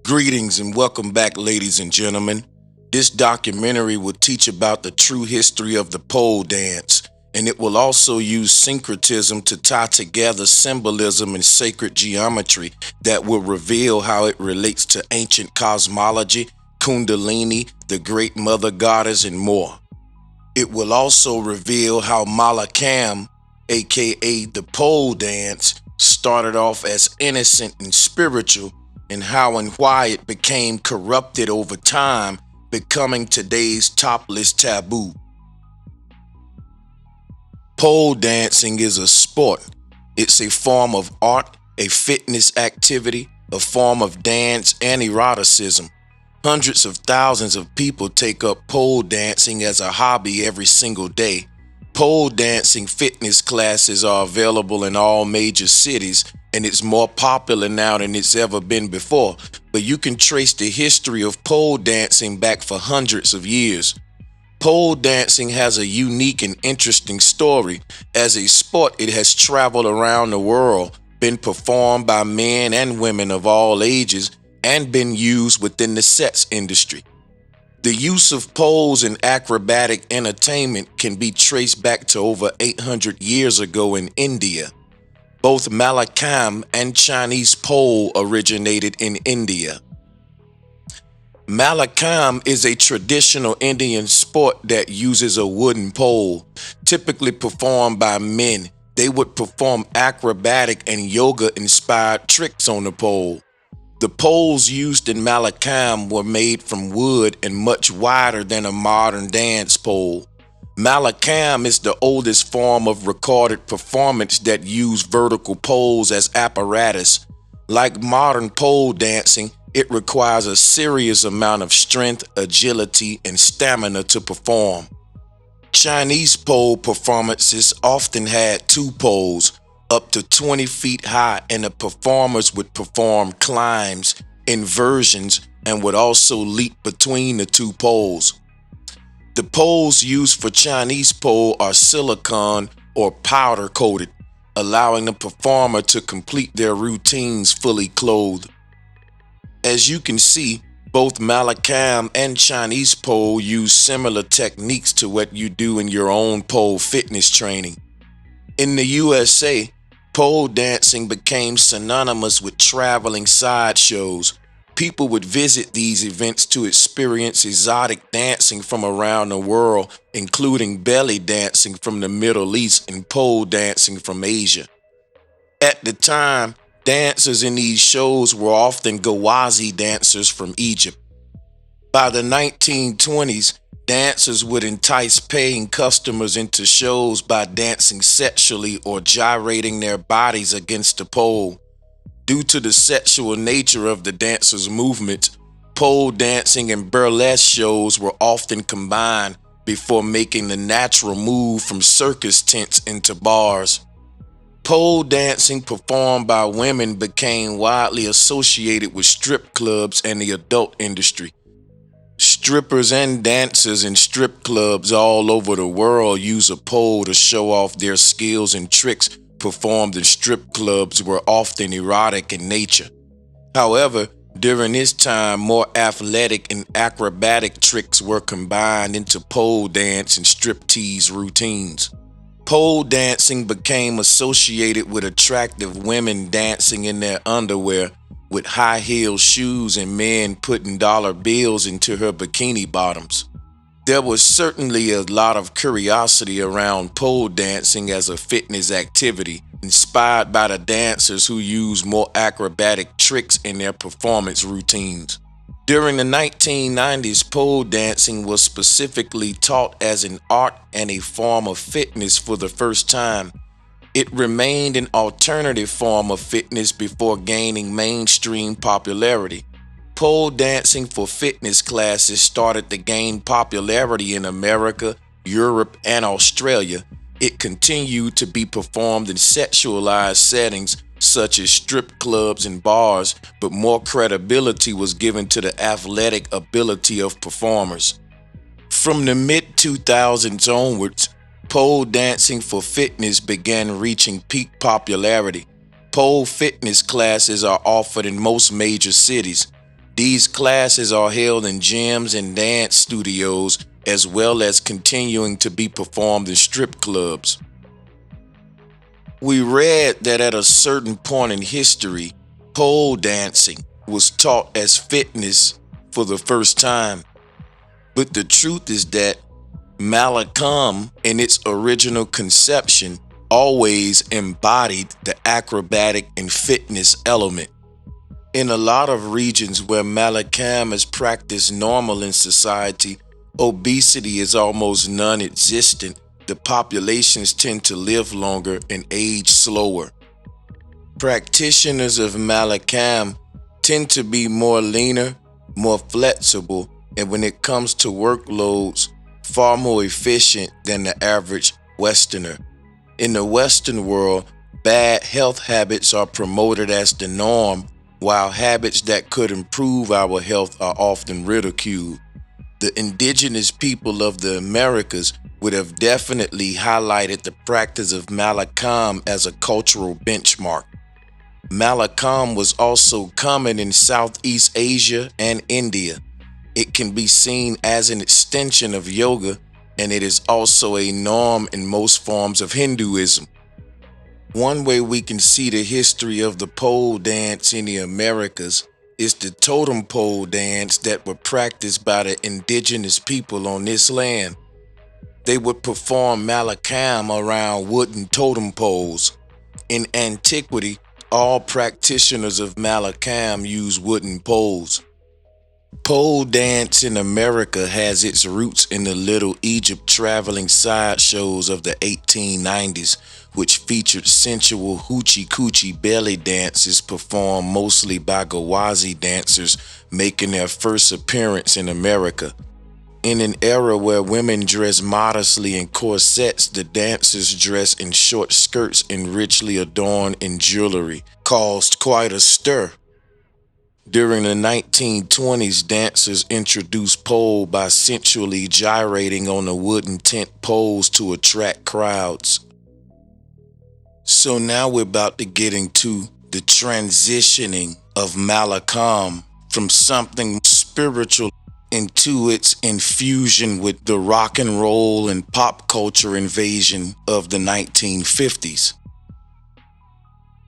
Greetings and welcome back, ladies and gentlemen. This documentary will teach about the true history of the pole dance, and it will also use syncretism to tie together symbolism and sacred geometry that will reveal how it relates to ancient cosmology, Kundalini, the great mother goddess, and more. It will also reveal how Mallakhamb, aka the pole dance, started off as innocent and spiritual, and how and why it became corrupted over time, becoming today's topless taboo. Pole dancing is a sport. It's a form of art, a fitness activity, a form of dance and eroticism. Hundreds of thousands of people take up pole dancing as a hobby every single day. Pole dancing fitness classes are available in all major cities, and it's more popular now than it's ever been before, but you can trace the history of pole dancing back for hundreds of years. Pole dancing has a unique and interesting story. As a sport, it has traveled around the world, been performed by men and women of all ages, and been used within the sex industry. The use of poles in acrobatic entertainment can be traced back to over 800 years ago in India. Both Mallakhamb and Chinese pole originated in India. Mallakhamb is a traditional Indian sport that uses a wooden pole, typically performed by men. They would perform acrobatic and yoga-inspired tricks on the pole. The poles used in Mallakhamb were made from wood and much wider than a modern dance pole. Mallakhamb is the oldest form of recorded performance that used vertical poles as apparatus. Like modern pole dancing, it requires a serious amount of strength, agility, and stamina to perform. Chinese pole performances often had two poles, up to 20 feet high, and the performers would perform climbs, inversions, and would also leap between the two poles. The poles used for Chinese pole are silicone or powder coated, allowing the performer to complete their routines fully clothed. As you can see, both Mallakhamb and Chinese pole use similar techniques to what you do in your own pole fitness training. In the USA, pole dancing became synonymous with traveling sideshows. People would visit these events to experience exotic dancing from around the world, including belly dancing from the Middle East and pole dancing from Asia. At the time, dancers in these shows were often Ghawazi dancers from Egypt. By the 1920s, dancers would entice paying customers into shows by dancing sexually or gyrating their bodies against the pole. Due to the sexual nature of the dancers' movements, pole dancing and burlesque shows were often combined before making the natural move from circus tents into bars. Pole dancing performed by women became widely associated with strip clubs and the adult industry. Strippers and dancers in strip clubs all over the world use a pole to show off their skills, and tricks performed in strip clubs were often erotic in nature. However, during this time, more athletic and acrobatic tricks were combined into pole dance and striptease routines. Pole dancing became associated with attractive women dancing in their underwear with high-heeled shoes and men putting dollar bills into her bikini bottoms. There was certainly a lot of curiosity around pole dancing as a fitness activity, inspired by the dancers who used more acrobatic tricks in their performance routines. During the 1990s, pole dancing was specifically taught as an art and a form of fitness for the first time. It remained an alternative form of fitness before gaining mainstream popularity. Pole dancing for fitness classes started to gain popularity in America, Europe, and Australia. It continued to be performed in sexualized settings such as strip clubs and bars, but more credibility was given to the athletic ability of performers. From the mid-2000s onwards, pole dancing for fitness began reaching peak popularity. Pole fitness classes are offered in most major cities. These classes are held in gyms and dance studios, as well as continuing to be performed in strip clubs. We read that at a certain point in history, pole dancing was taught as fitness for the first time. But the truth is that Mallakhamb, in its original conception, always embodied the acrobatic and fitness element. In a lot of regions where Mallakhamb is practiced normal in society, obesity is almost non-existent. The populations tend to live longer and age slower. Practitioners of Mallakhamb tend to be more leaner, more flexible, and when it comes to workloads, far more efficient than the average Westerner. In the Western world, bad health habits are promoted as the norm, while habits that could improve our health are often ridiculed. The indigenous people of the Americas would have definitely highlighted the practice of Mallakhamb as a cultural benchmark. Mallakhamb was also common in Southeast Asia and India. It can be seen as an extension of yoga, and it is also a norm in most forms of Hinduism. One way we can see the history of the pole dance in the Americas is the totem pole dance that were practiced by the indigenous people on this land. They would perform Mallakhamb around wooden totem poles. In antiquity, all practitioners of Mallakhamb used wooden poles. Pole dance in America has its roots in the Little Egypt traveling sideshows of the 1890s, which featured sensual hoochie-coochie belly dances performed mostly by Gawazi dancers making their first appearance in America. In an era where women dress modestly in corsets, the dancers dressed in short skirts and richly adorned in jewelry caused quite a stir. During the 1920s, dancers introduced pole by sensually gyrating on the wooden tent poles to attract crowds. So now we're about to get into the transitioning of Mallakhamb from something spiritual into its infusion with the rock and roll and pop culture invasion of the 1950s.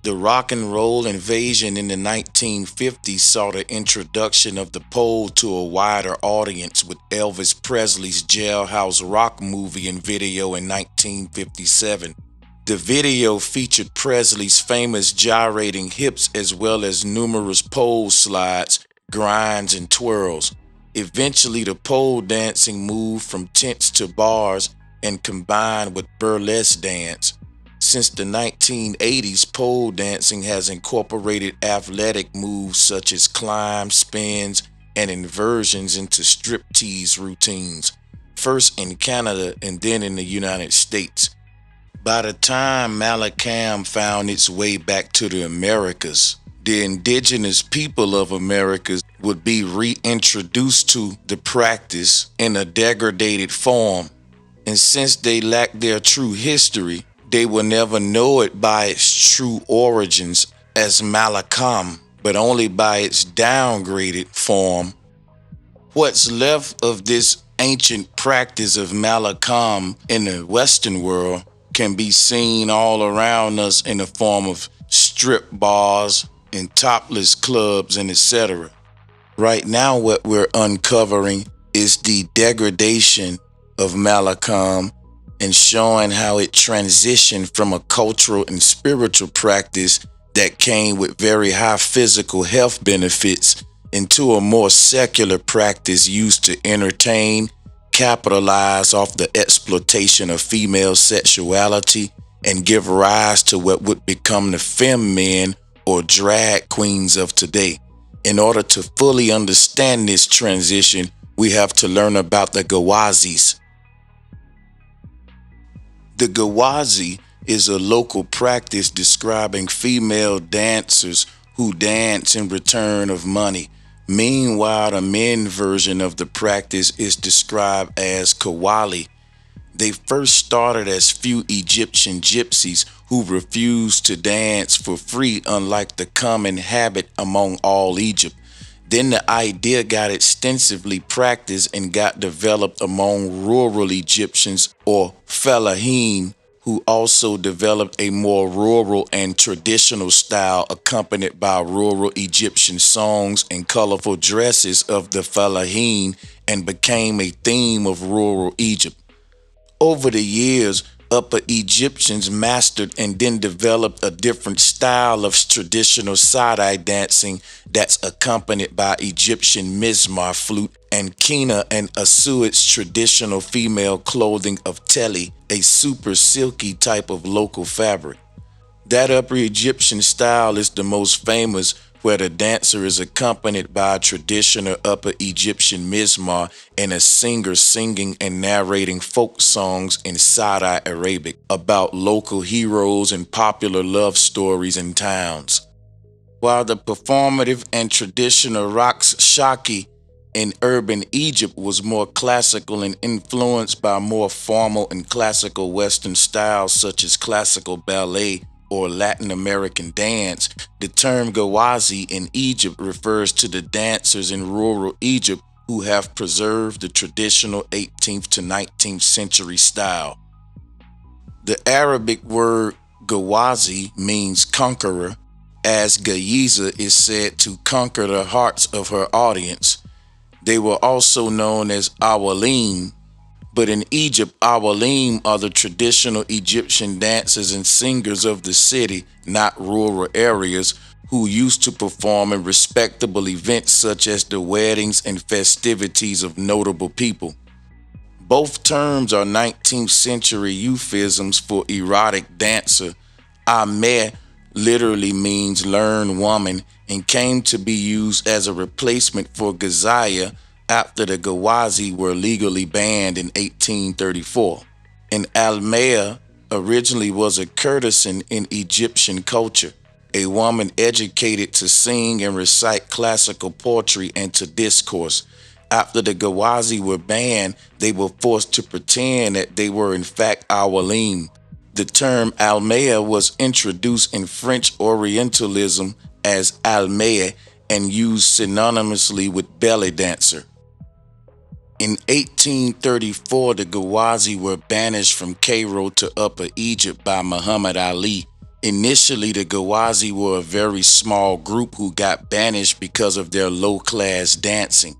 The rock and roll invasion in the 1950s saw the introduction of the pole to a wider audience with Elvis Presley's Jailhouse Rock movie and video in 1957. The video featured Presley's famous gyrating hips as well as numerous pole slides, grinds, and twirls. Eventually, the pole dancing moved from tents to bars and combined with burlesque dance. Since the 1980s, pole dancing has incorporated athletic moves such as climbs, spins, and inversions into striptease routines, first in Canada and then in the United States. By the time Mallakhamb found its way back to the Americas, the indigenous people of America would be reintroduced to the practice in a degraded form. And since they lacked their true history, they will never know it by its true origins as Mallakhamb, but only by its downgraded form. What's left of this ancient practice of Mallakhamb in the Western world can be seen all around us in the form of strip bars and topless clubs and etc. Right now, what we're uncovering is the degradation of Mallakhamb and showing how it transitioned from a cultural and spiritual practice that came with very high physical health benefits into a more secular practice used to entertain, capitalize off the exploitation of female sexuality, and give rise to what would become the femme or drag queens of today. In order to fully understand this transition, we have to learn about the Gawazis. The Gawazi is a local practice describing female dancers who dance in return of money. Meanwhile, the men version of the practice is described as Kawali. They first started as few Egyptian gypsies who refused to dance for free, unlike the common habit among all Egypt. Then the idea got extensively practiced and got developed among rural Egyptians or fellaheen, who also developed a more rural and traditional style accompanied by rural Egyptian songs and colorful dresses of the fellaheen and became a theme of rural Egypt. Over the years, Upper Egyptians mastered and then developed a different style of traditional side-eye dancing that's accompanied by Egyptian mizmar flute and kina and Asuit's traditional female clothing of teli, a super silky type of local fabric. That Upper Egyptian style is the most famous, where the dancer is accompanied by a traditional Upper Egyptian mizmar and a singer singing and narrating folk songs in Side-Eye Arabic about local heroes and popular love stories in towns. While the performative and traditional raqs shaki in urban Egypt was more classical and influenced by more formal and classical Western styles such as classical ballet or Latin American dance, the term Gawazi in Egypt refers to the dancers in rural Egypt who have preserved the traditional 18th to 19th century style. The Arabic word Gawazi means conqueror, as Gayiza is said to conquer the hearts of her audience. They were also known as Awalim, but in Egypt, Awalim are the traditional Egyptian dancers and singers of the city, not rural areas, who used to perform in respectable events such as the weddings and festivities of notable people. Both terms are 19th century euphemisms for erotic dancer. Ameh literally means learned woman and came to be used as a replacement for Gazaya after the Gawazi were legally banned in 1834. And Almea originally was a courtesan in Egyptian culture, a woman educated to sing and recite classical poetry and to discourse. After the Gawazi were banned, they were forced to pretend that they were in fact Awalim. The term Almea was introduced in French Orientalism as Almea and used synonymously with belly dancer. In 1834, the Gawazi were banished from Cairo to Upper Egypt by Muhammad Ali. Initially, the Gawazi were a very small group who got banished because of their low-class dancing.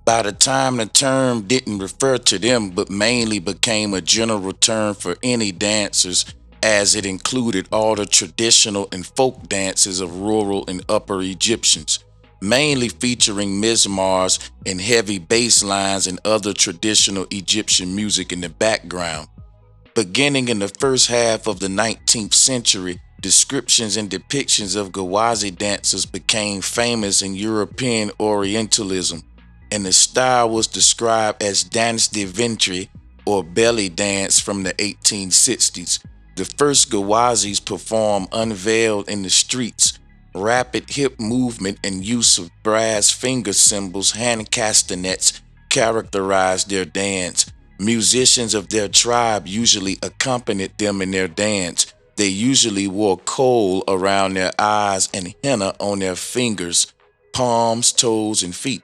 By the time the term didn't refer to them, but mainly became a general term for any dancers, as it included all the traditional and folk dances of rural and Upper Egyptians, mainly featuring mizmars and heavy bass lines and other traditional Egyptian music in the background. Beginning in the first half of the 19th century, descriptions and depictions of Gawazi dancers became famous in European Orientalism, and the style was described as danse de ventre or belly dance from the 1860s. The first Gawazis performed unveiled in the streets. Rapid hip movement and use of brass finger cymbals, hand castanets, characterized their dance. Musicians of their tribe usually accompanied them in their dance. They usually wore kohl around their eyes and henna on their fingers, palms, toes, and feet.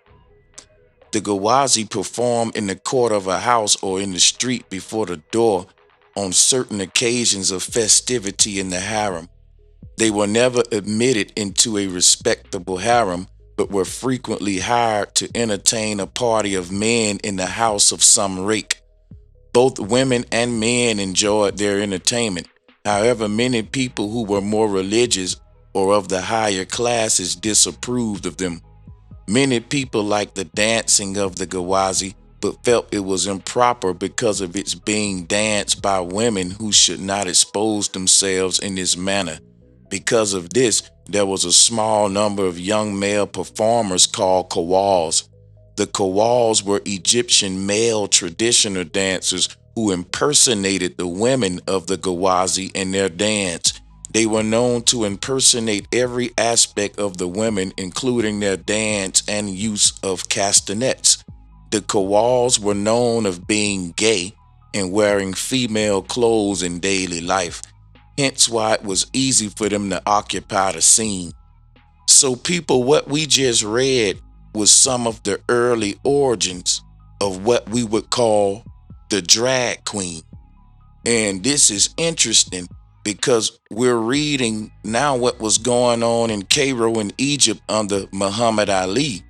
The Gawazi performed in the court of a house or in the street before the door on certain occasions of festivity in the harem. They were never admitted into a respectable harem, but were frequently hired to entertain a party of men in the house of some rake. Both women and men enjoyed their entertainment. However, many people who were more religious or of the higher classes disapproved of them. Many people liked the dancing of the Gawazi, but felt it was improper because of its being danced by women who should not expose themselves in this manner. Because of this, there was a small number of young male performers called Qawwals. The Qawwals were Egyptian male traditional dancers who impersonated the women of the Gawazi in their dance. They were known to impersonate every aspect of the women, including their dance and use of castanets. The Qawwals were known of being gay, and wearing female clothes in daily life, hence why it was easy for them to occupy the scene. So people, what we just read was some of the early origins of what we would call the drag queen. And this is interesting because we're reading now what was going on in Cairo in Egypt under Muhammad Ali.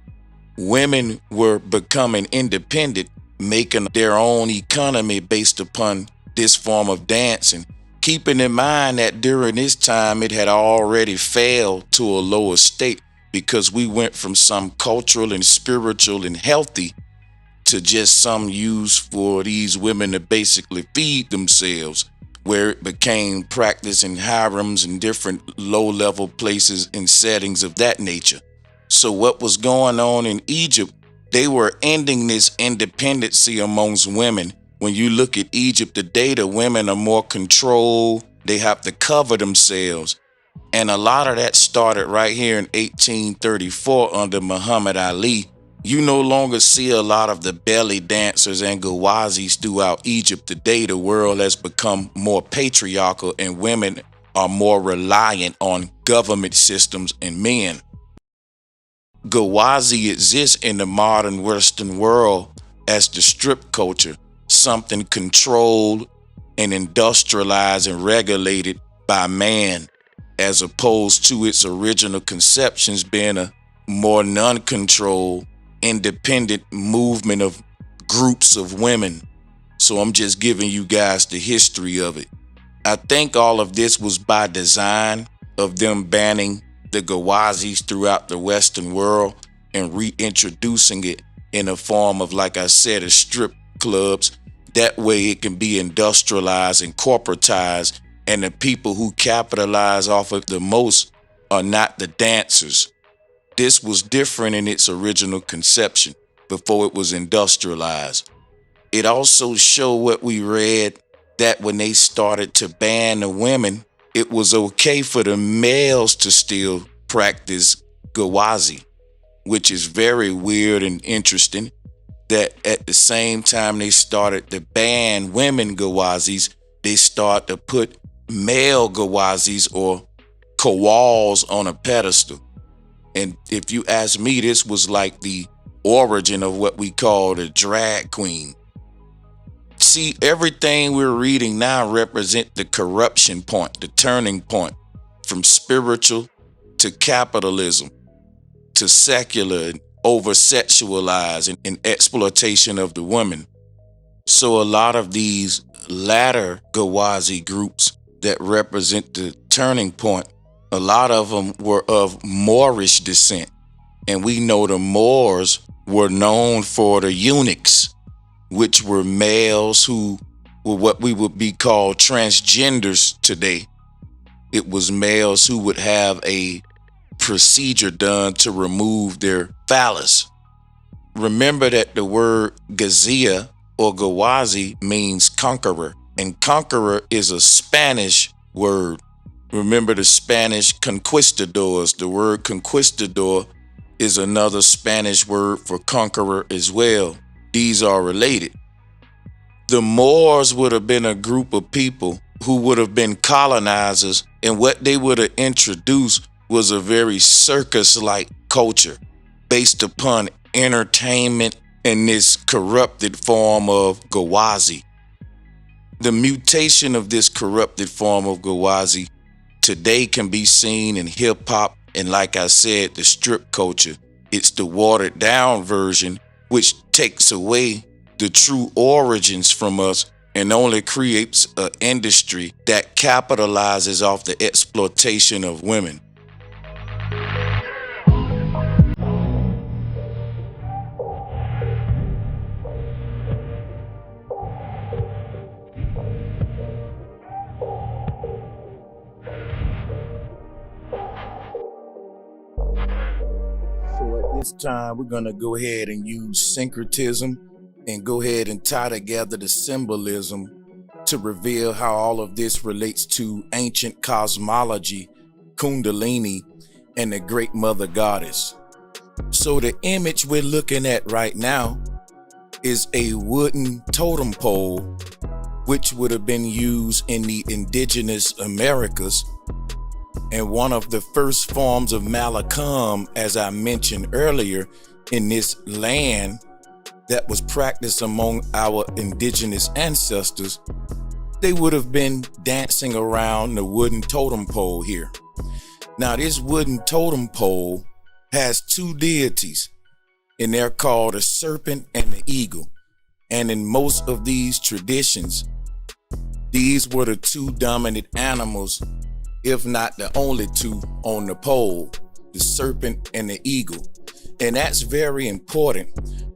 Women were becoming independent, making their own economy based upon this form of dancing, keeping in mind that during this time it had already failed to a lower state because we went from some cultural and spiritual and healthy to just some use for these women to basically feed themselves, where it became practice in harems and different low-level places and settings of that nature. So what was going on in Egypt, they were ending this independency amongst women. When you look at Egypt today, the women are more controlled. They have to cover themselves. And a lot of that started right here in 1834 under Muhammad Ali. You no longer see a lot of the belly dancers and gawazis throughout Egypt today. The world has become more patriarchal and women are more reliant on government systems and men. Gawazi exists in the modern Western world as the strip culture, something controlled and industrialized and regulated by man, as opposed to its original conceptions being a more non-controlled, independent movement of groups of women. So I'm just giving you guys the history of it. I think all of this was by design of them banning the gawazis throughout the Western world and reintroducing it in a form of, like I said, a strip clubs. That way it can be industrialized and corporatized, and the people who capitalize off of the most are not the dancers. This was different in its original conception before it was industrialized. It also showed what we read, that when they started to ban the women, it was okay for the males to still practice gawazi, which is very weird and interesting, that at the same time they started to ban women gawazis, they start to put male gawazis or kawals on a pedestal. And if you ask me, this was like the origin of what we call the drag queen. See, everything we're reading now represent the corruption point, the turning point from spiritual to capitalism to secular and over-sexualized and exploitation of the woman. So a lot of these latter Gawazi groups that represent the turning point, a lot of them were of Moorish descent. And we know the Moors were known for the eunuchs, which were males who were what we would be called transgenders today. It was males who would have a procedure done to remove their phallus. Remember that the word Gazia or Gawazi means conqueror, and conqueror is a Spanish word. Remember the Spanish conquistadors. The word conquistador is another Spanish word for conqueror as well. These are related. The Moors would have been a group of people who would have been colonizers, and what they would have introduced was a very circus-like culture based upon entertainment and this corrupted form of Gawazi. The mutation of this corrupted form of Gawazi today can be seen in hip-hop and, like I said, the strip culture. It's the watered-down version, which takes away the true origins from us and only creates an industry that capitalizes off the exploitation of women. So at this time, we're going to go ahead and use syncretism and go ahead and tie together the symbolism to reveal how all of this relates to ancient cosmology, Kundalini, and the great mother goddess. So the image we're looking at right now is a wooden totem pole which would have been used in the indigenous Americas. And one of the first forms of Mallakhamb, as I mentioned earlier, in this land that was practiced among our indigenous ancestors, they would have been dancing around the wooden totem pole here. Now, this wooden totem pole has two deities, and they're called the serpent and the eagle. And in most of these traditions, these were the two dominant animals, if not the only two on the pole, the serpent and the eagle. And that's very important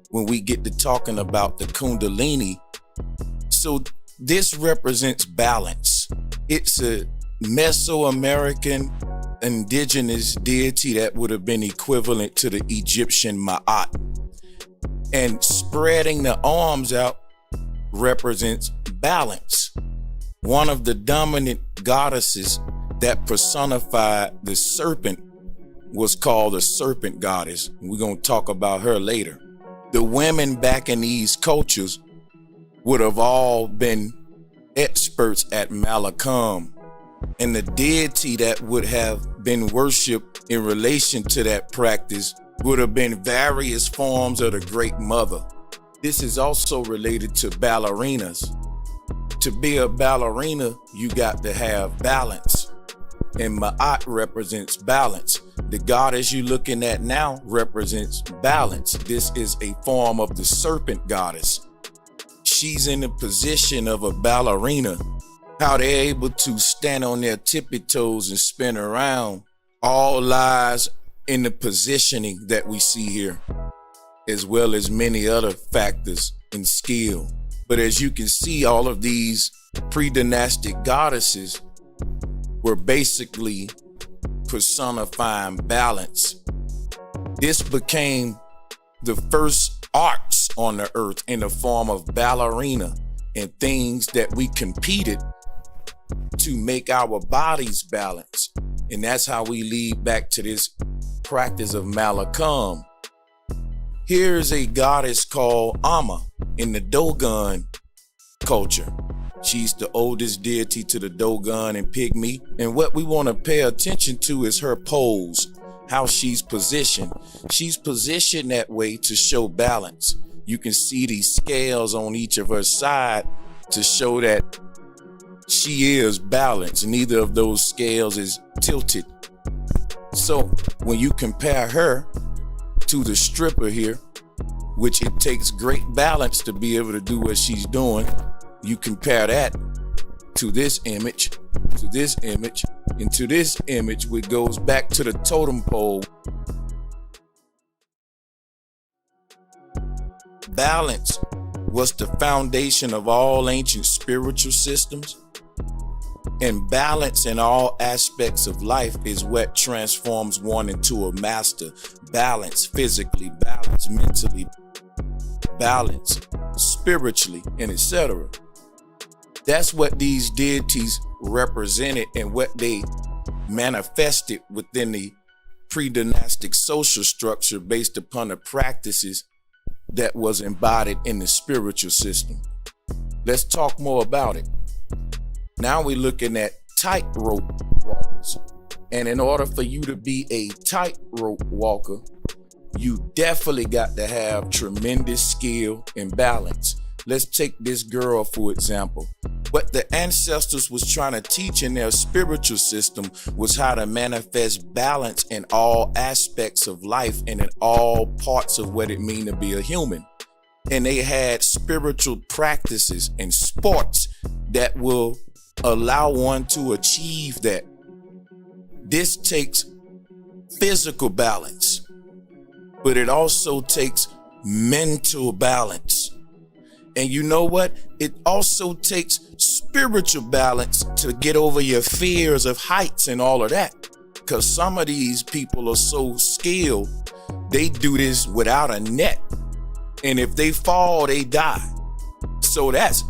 when we get to talking about the Kundalini. So this represents balance. It's a Mesoamerican indigenous deity that would have been equivalent to the Egyptian Ma'at. And spreading the arms out represents balance. One of the dominant goddesses that personified the serpent was called the Serpent goddess. We're going to talk about her later. The women back in these cultures would have all been experts at Mallakhamb. And the deity that would have been worshipped in relation to that practice would have been various forms of the Great Mother. This is also related to ballerinas. To be a ballerina, you got to have balance. And Ma'at represents balance. The goddess you're looking at now represents balance. This is a form of the serpent goddess. She's in the position of a ballerina. How they're able to stand on their tippy toes and spin around all lies in the positioning that we see here, as well as many other factors and skill. But as you can see, all of these pre-dynastic goddesses were basically personifying balance. This became the first arts on the earth in the form of ballerina and things that we competed to make our bodies balance. And that's how we lead back to this practice of Mallakhamb. Here's a goddess called Amma in the Dogon culture. She's the oldest deity to the Dogon and Pygmy. And what we want to pay attention to is her pose, how she's positioned. She's positioned that way to show balance. You can see these scales on each of her sides to show that she is balanced. Neither of those scales is tilted. So when you compare her to the stripper here, which it takes great balance to be able to do what she's doing, you compare that to this image, to this image, and to this image, which goes back to the totem pole. Balance was the foundation of all ancient spiritual systems. And balance in all aspects of life is what transforms one into a master. Balance physically, balance mentally, balance spiritually, and etc. That's what these deities represented and what they manifested within the pre-dynastic social structure based upon the practices that was embodied in the spiritual system. Let's talk more about it. Now we're looking at tightrope walkers. And in order for you to be a tightrope walker, you definitely got to have tremendous skill and balance. Let's take this girl, for example. What the ancestors was trying to teach in their spiritual system was how to manifest balance in all aspects of life and in all parts of what it means to be a human. And they had spiritual practices and sports that will allow one to achieve that. This takes physical balance, but it also takes mental balance. And you know what? It also takes spiritual balance to get over your fears of heights and all of that. Because some of these people are so skilled, they do this without a net. And if they fall, they die. So that's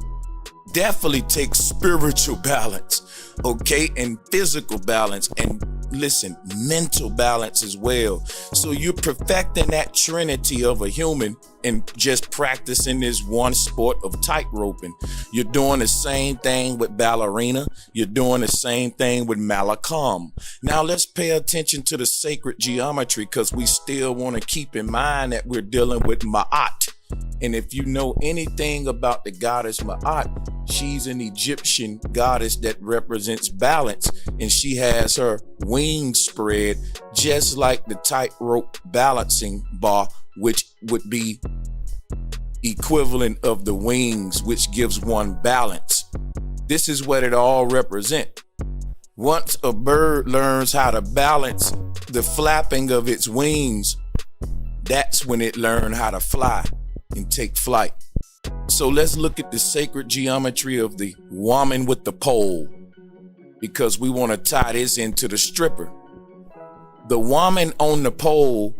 definitely takes spiritual balance, okay, and physical balance. And listen, mental balance as well. So you're perfecting that trinity of a human and just practicing this one sport of tightroping. You're doing the same thing with ballerina. You're doing the same thing with Mallakhamb. Now let's pay attention to the sacred geometry, because we still want to keep in mind that we're dealing with Ma'at. And if you know anything about the goddess Ma'at, she's an Egyptian goddess that represents balance, and she has her wings spread just like the tightrope balancing bar, which would be equivalent of the wings, which gives one balance. This is what it all represents. Once a bird learns how to balance the flapping of its wings, that's when it learns how to fly and take flight. So let's look at the sacred geometry of the woman with the pole, because we want to tie this into the stripper. The woman on the pole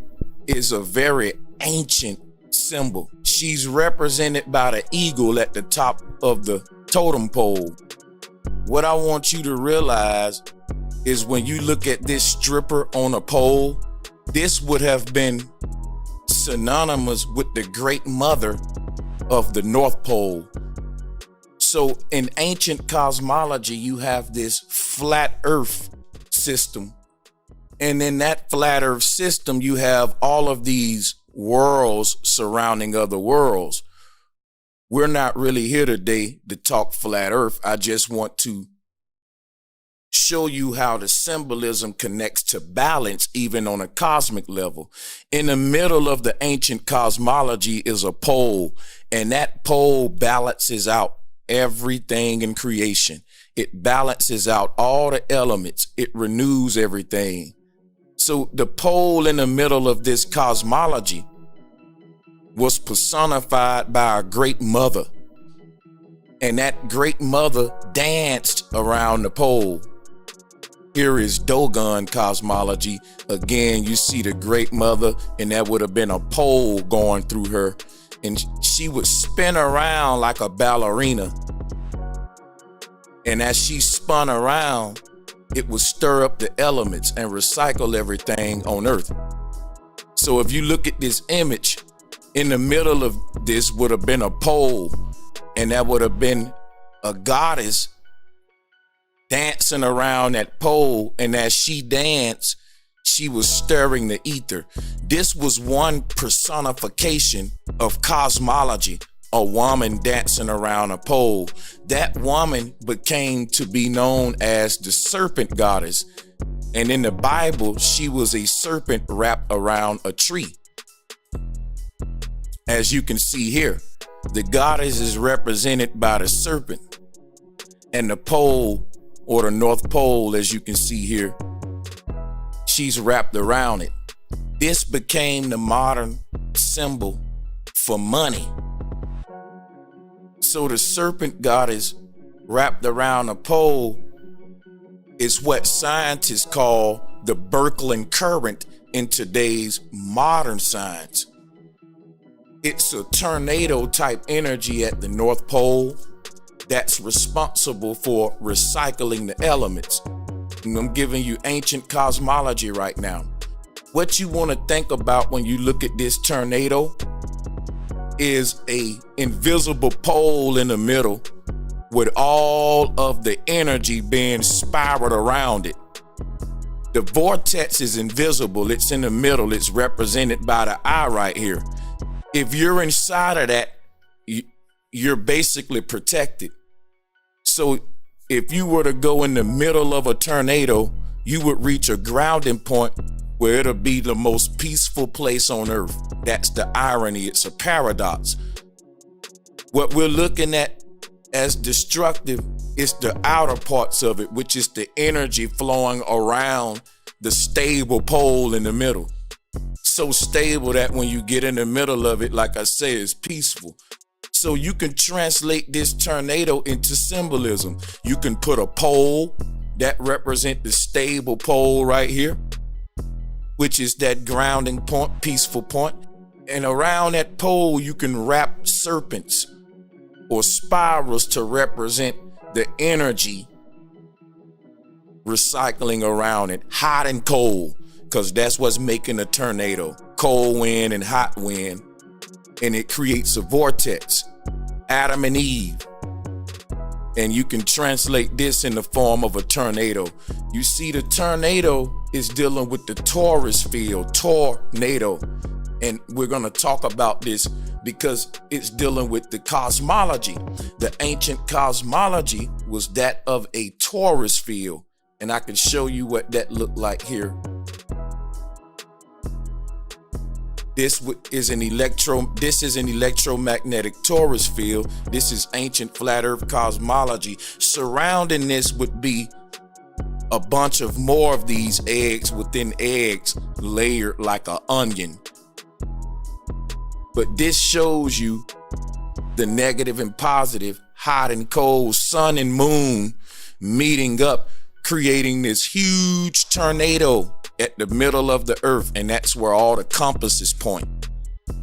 is a very ancient symbol. She's represented by the eagle at the top of the totem pole. What I want you to realize is when you look at this stripper on a pole, this would have been synonymous with the great mother of the North Pole. So in ancient cosmology, you have this flat earth system. And in that flat earth system, you have all of these worlds surrounding other worlds. We're not really here today to talk flat earth. I just want to show you how the symbolism connects to balance, even on a cosmic level. In the middle of the ancient cosmology is a pole, and that pole balances out everything in creation. It balances out all the elements. It renews everything. So the pole in the middle of this cosmology was personified by a great mother, and that great mother danced around the pole. Here is Dogon cosmology. Again, you see the great mother, and there would have been a pole going through her, and she would spin around like a ballerina. And as she spun around, it would stir up the elements and recycle everything on earth. So if you look at this image, in the middle of this would have been a pole, and that would have been a goddess dancing around that pole, and as she danced, she was stirring the ether. This was one personification of cosmology, a woman dancing around a pole. That woman became to be known as the Serpent goddess, and in the Bible, she was a serpent wrapped around a tree. As you can see here, the goddess is represented by the serpent, and the pole, or the North Pole, as you can see here, she's wrapped around it. This became the modern symbol for money. So the serpent goddess wrapped around a pole is what scientists call the Birkeland current in today's modern science. It's a tornado type energy at the North Pole that's responsible for recycling the elements. And I'm giving you ancient cosmology right now. What you want to think about when you look at this tornado is a invisible pole in the middle with all of the energy being spiraled around it. The vortex is invisible. It's in the middle. It's represented by the eye right here. If you're inside of that, you're basically protected. So if you were to go in the middle of a tornado, you would reach a grounding point where it'll be the most peaceful place on earth. That's the irony. It's a paradox. What we're looking at as destructive is the outer parts of it, which is the energy flowing around the stable pole in the middle. So stable that when you get in the middle of it, like I say, it's peaceful. So you can translate this tornado into symbolism. You can put a pole that represents the stable pole right here, which is that grounding point, peaceful point. And around that pole, you can wrap serpents or spirals to represent the energy recycling around it, hot and cold, because that's what's making a tornado. Cold wind and hot wind, and it creates a vortex. Adam and Eve. And you can translate this in the form of a tornado. You see, the tornado is dealing with the torus field, tornado. And we're going to talk about this because it's dealing with the cosmology. The ancient cosmology was that of a torus field. And I can show you what that looked like here. This is an electromagnetic torus field. This is ancient flat earth cosmology. Surrounding this would be a bunch of more of these eggs within eggs layered like an onion. But this shows you the negative and positive, hot and cold, sun and moon meeting up, creating this huge tornado at the middle of the earth. And that's where all the compasses point.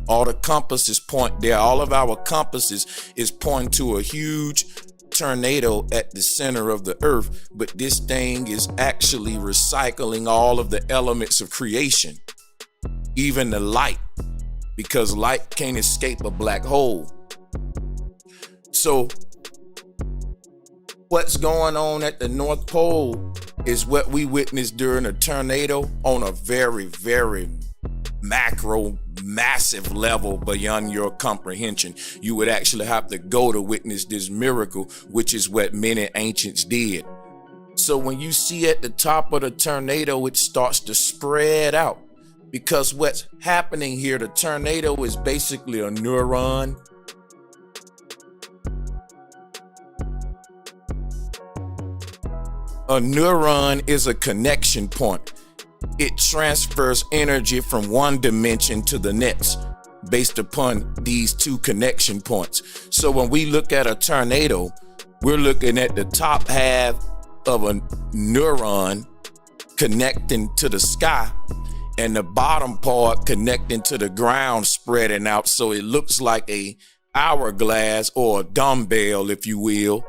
All the compasses point there. All of our compasses is pointing to a huge tornado at the center of the earth. But this thing is actually recycling all of the elements of creation, even the light, because light can't escape a black hole. So what's going on at the North Pole is what we witnessed during a tornado on a very, very macro, massive level beyond your comprehension. You would actually have to go to witness this miracle, which is what many ancients did. So when you see at the top of the tornado, it starts to spread out, because what's happening here, the tornado is basically a neuron. A neuron is a connection point. It transfers energy from one dimension to the next based upon these two connection points. So when we look at a tornado, we're looking at the top half of a neuron connecting to the sky and the bottom part connecting to the ground, spreading out. So it looks like a hourglass or a dumbbell, if you will,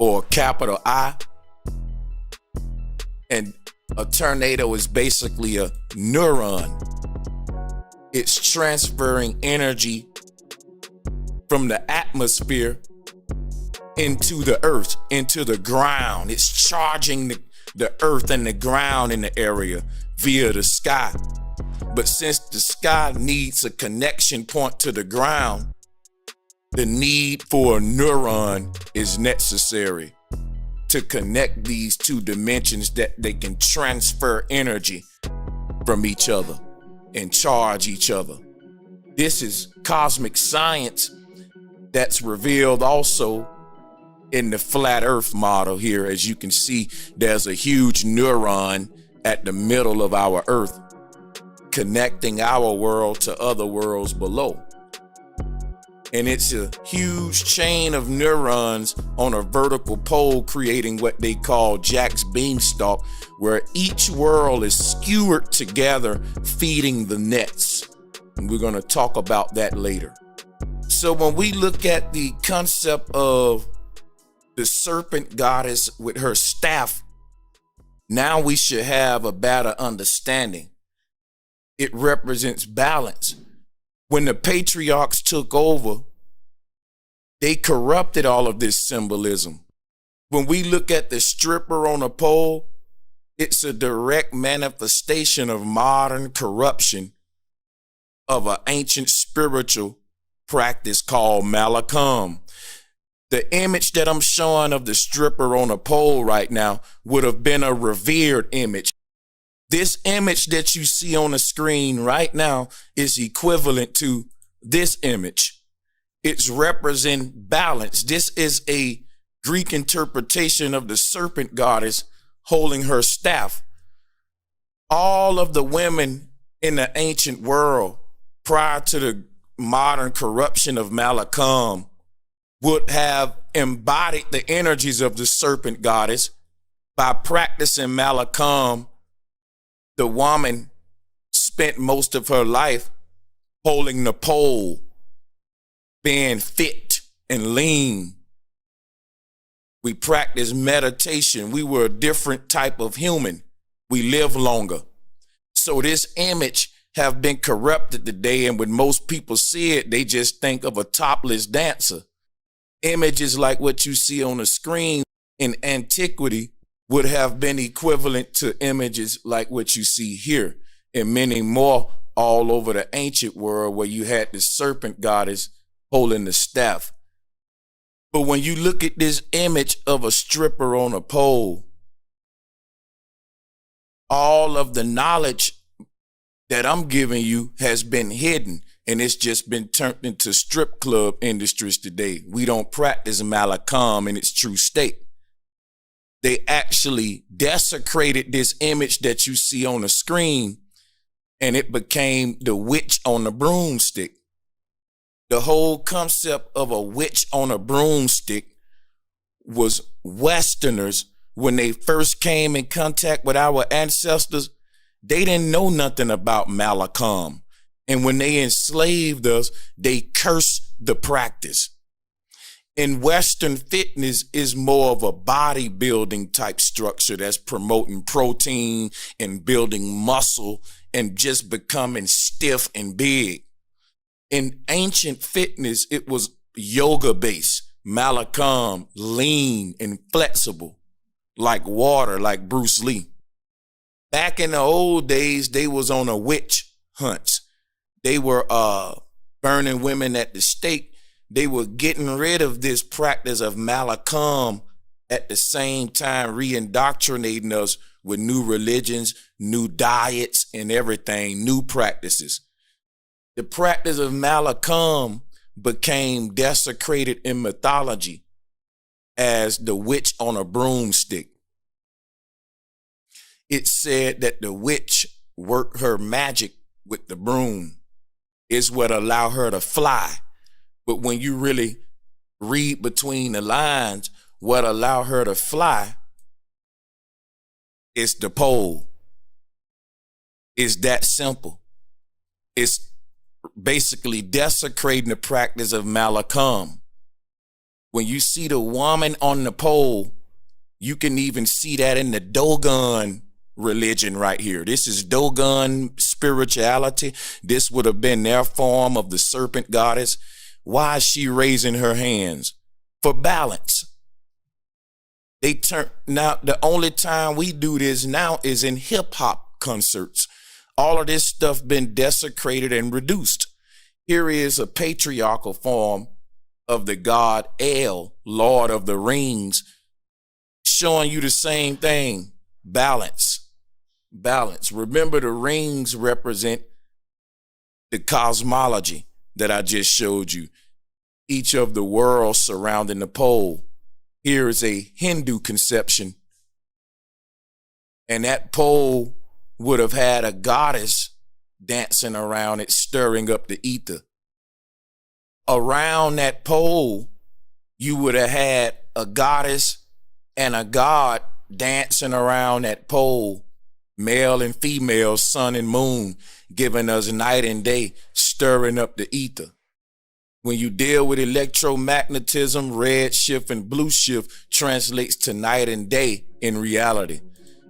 or a capital I. And a tornado is basically a neuron. It's transferring energy from the atmosphere into the earth, into the ground. It's charging the earth and the ground in the area via the sky. But since the sky needs a connection point to the ground, the need for a neuron is necessary to connect these two dimensions, that they can transfer energy from each other and charge each other. This is cosmic science that's revealed also in the flat earth model here. As you can see, there's a huge neuron at the middle of our earth, connecting our world to other worlds below. And it's a huge chain of neurons on a vertical pole, creating what they call Jack's beanstalk, where each world is skewered together, feeding the nets. And we're going to talk about that later. So when we look at the concept of the serpent goddess with her staff, now we should have a better understanding. It represents balance. When the patriarchs took over, they corrupted all of this symbolism. When we look at the stripper on a pole, it's a direct manifestation of modern corruption of an ancient spiritual practice called Mallakhamb. The image that I'm showing of the stripper on a pole right now would have been a revered image. This image that you see on the screen right now is equivalent to this image. It's representing balance. This is a Greek interpretation of the serpent goddess holding her staff. All of the women in the ancient world prior to the modern corruption of Mallakhamb would have embodied the energies of the serpent goddess. By practicing Mallakhamb, the woman spent most of her life holding the pole, being fit and lean. We practice meditation. We were a different type of human. We live longer. So this image have been corrupted today, and when most people see it, they just think of a topless dancer. Images like what you see on the screen in antiquity would have been equivalent to images like what you see here, and many more all over the ancient world where you had the serpent goddess holding the staff. But when you look at this image of a stripper on a pole, all of the knowledge that I'm giving you has been hidden, and it's just been turned into strip club industries today. We don't practice Mallakhamb in its true state. They actually desecrated this image that you see on the screen, and it became the witch on the broomstick. The whole concept of a witch on a broomstick was Westerners, when they first came in contact with our ancestors, they didn't know nothing about Mallakhamb. And when they enslaved us, they cursed the practice. And Western fitness is more of a bodybuilding type structure that's promoting protein and building muscle and just becoming stiff and big. In ancient fitness, it was yoga-based, Mallakhamb, lean and flexible, like water, like Bruce Lee. Back in the old days, they was on a witch hunt. They were burning women at the stake. They were getting rid of this practice of Mallakhamb, at the same time re-indoctrinating us with new religions, new diets, and everything, new practices. The practice of Mallakhamb became desecrated in mythology as the witch on a broomstick. It said that the witch worked her magic with the broom. It's what allowed her to fly. But when you really read between the lines, what allowed her to fly is the pole. It's that simple. It's basically desecrating the practice of Mallakhamb. When you see the woman on the pole, you can even see that in the Dogon religion right here. This is Dogon spirituality. This would have been their form of the serpent goddess. Why is she raising her hands? For balance. Now, the only time we do this now is in hip hop concerts. All of this stuff been desecrated and reduced. Here is a patriarchal form of the god El, Lord of the Rings, showing you the same thing. Balance. Balance. Remember, the rings represent the cosmology that I just showed you. Each of the worlds surrounding the pole. Here is a Hindu conception. And that pole would have had a goddess dancing around it, stirring up the ether. Around that pole, you would have had a goddess and a god dancing around that pole, male and female, sun and moon, giving us night and day, stirring up the ether. When you deal with electromagnetism, red shift and blue shift translates to night and day in reality.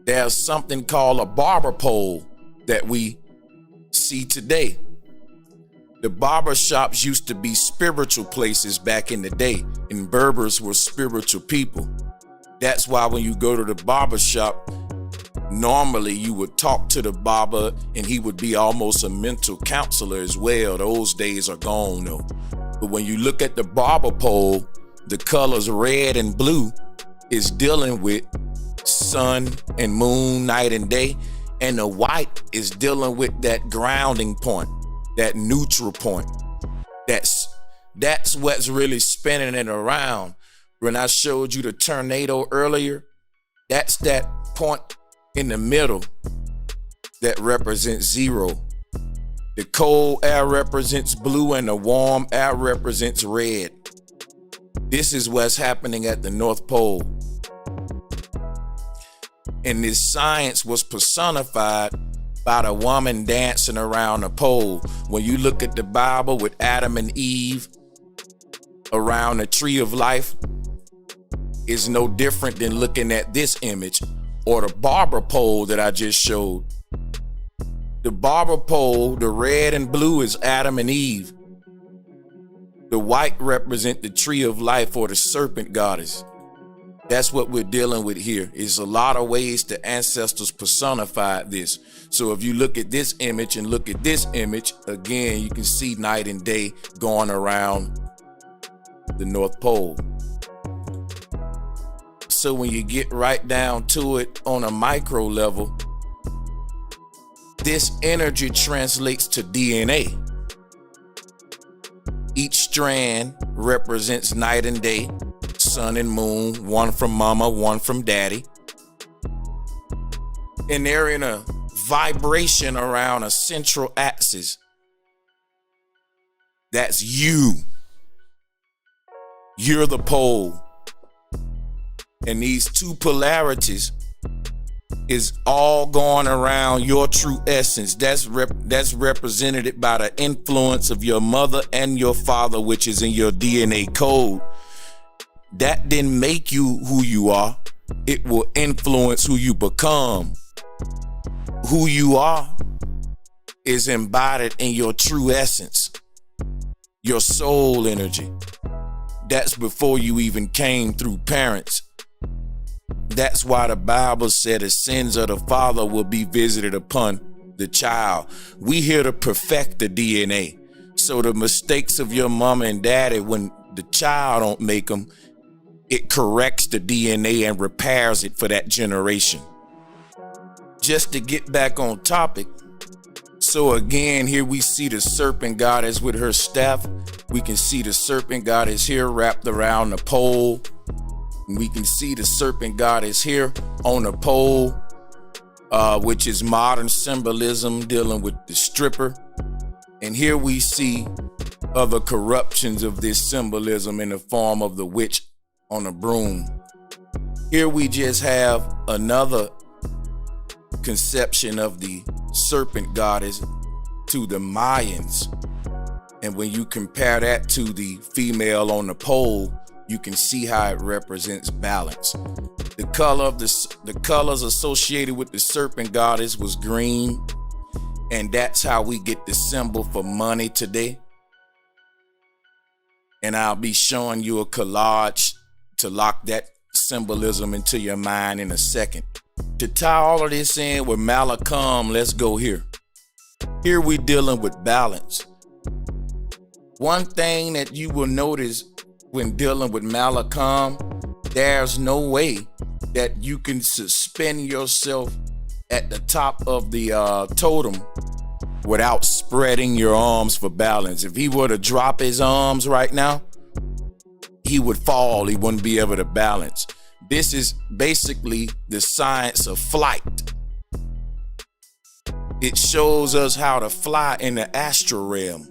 There's something called a barber pole that we see today. The barber shops used to be spiritual places back in the day, and Berbers were spiritual people. That's why when you go to the barber shop, normally you would talk to the barber and he would be almost a mental counselor as well. Those days are gone though. But when you look at the barber pole, the colors red and blue is dealing with sun and moon, night and day, and the white is dealing with that grounding point, that neutral point. That's what's really spinning it around. When I showed you the tornado earlier, that's that point in the middle that represents zero. The cold air represents blue and the warm air represents red. This is what's happening at the North Pole. And this science was personified by the woman dancing around the pole. When you look at the Bible with Adam and Eve around the tree of life, is no different than looking at this image or the barber pole that I just showed. The barber pole, the red and blue is Adam and Eve. The white represent the tree of life or the serpent goddess. That's what we're dealing with here. It's a lot of ways the ancestors personified this. So if you look at this image and look at this image, again, you can see night and day going around the North Pole. So when you get right down to it on a micro level, this energy translates to DNA. Each strand represents night and day, sun and moon, one from mama, one from daddy. And they're in a vibration around a central axis. That's you. You're the pole. And these two polarities is all going around your true essence. That's represented by the influence of your mother and your father, which is in your DNA code. That didn't make you who you are. It will influence who you become. Who you are is embodied in your true essence, your soul energy. That's before you even came through parents. That's why the Bible said the sins of the father will be visited upon the child. We here to perfect the DNA. So the mistakes of your mama and daddy, when the child don't make them, it corrects the DNA and repairs it for that generation. Just to get back on topic. So again, here we see the serpent goddess with her staff. We can see the serpent goddess here wrapped around the pole. We can see the serpent goddess here on the pole, which is modern symbolism dealing with the stripper. And here we see other corruptions of this symbolism in the form of the witch on a broom. Here we just have another conception of the serpent goddess to the Mayans. And when you compare that to the female on the pole, you can see how it represents balance. The colors associated with the serpent goddess was green, and that's how we get the symbol for money today. And I'll be showing you a collage to lock that symbolism into your mind in a second. To tie all of this in with Mallakhamb, let's go here. Here we're dealing with balance. One thing that you will notice when dealing with Mallakhamb, there's no way that you can suspend yourself at the top of the totem without spreading your arms for balance. If he were to drop his arms right now, he would fall. He wouldn't be able to balance. This is basically the science of flight. It shows us how to fly in the astral realm.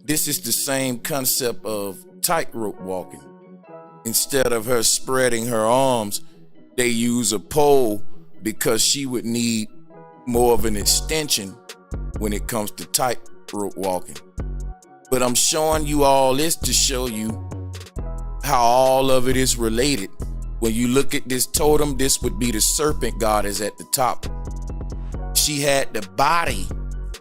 This is the same concept of tightrope walking. Instead of her spreading her arms, they use a pole because she would need more of an extension when it comes to tightrope walking. But I'm showing you all this to show you how all of it is related. When you look at this totem, this would be the serpent goddess at the top. She had the body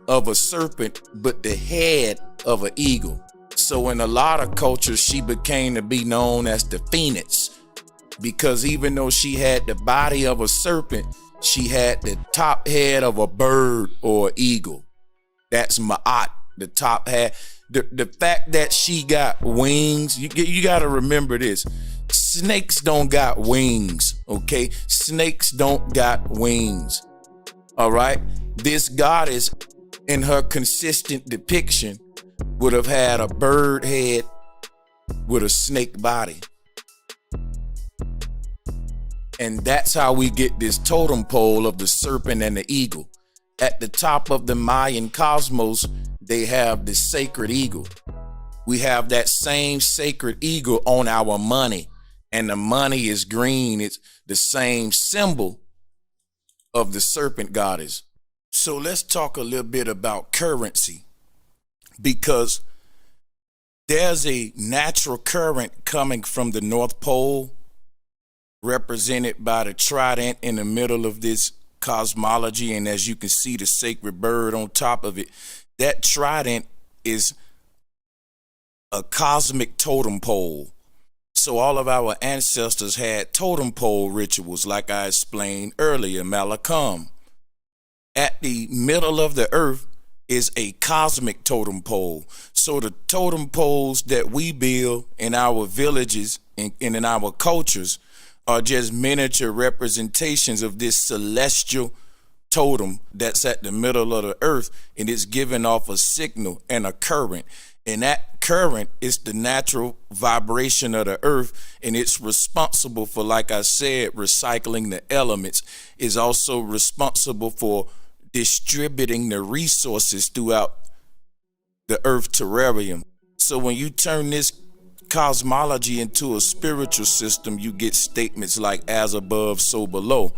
of a serpent, but the head of an eagle. So in a lot of cultures, she became to be known as the phoenix, because even though she had the body of a serpent, she had the top head of a bird or eagle. That's Ma'at, the top head. The fact that she got wings, you got to remember this. Snakes don't got wings, okay? Snakes don't got wings, all right? This goddess, in her consistent depiction, would have had a bird head with a snake body. And that's how we get this totem pole of the serpent and the eagle. At the top of the Mayan cosmos, they have the sacred eagle. We have that same sacred eagle on our money, and the money is green. It's the same symbol of the serpent goddess. So let's talk a little bit about currency, because there's a natural current coming from the North Pole represented by the trident in the middle of this cosmology. And as you can see, the sacred bird on top of it, that trident is a cosmic totem pole. So all of our ancestors had totem pole rituals, like I explained earlier, Mallakhamb. At the middle of the earth is a cosmic totem pole. So the totem poles that we build in our villages and in our cultures are just miniature representations of this celestial totem that's at the middle of the earth, and it's giving off a signal and a current. And that current is the natural vibration of the earth, and it's responsible for, like I said, recycling the elements. Is also responsible for distributing the resources throughout the earth terrarium. So when you turn this cosmology into a spiritual system, you get statements like as above, so below,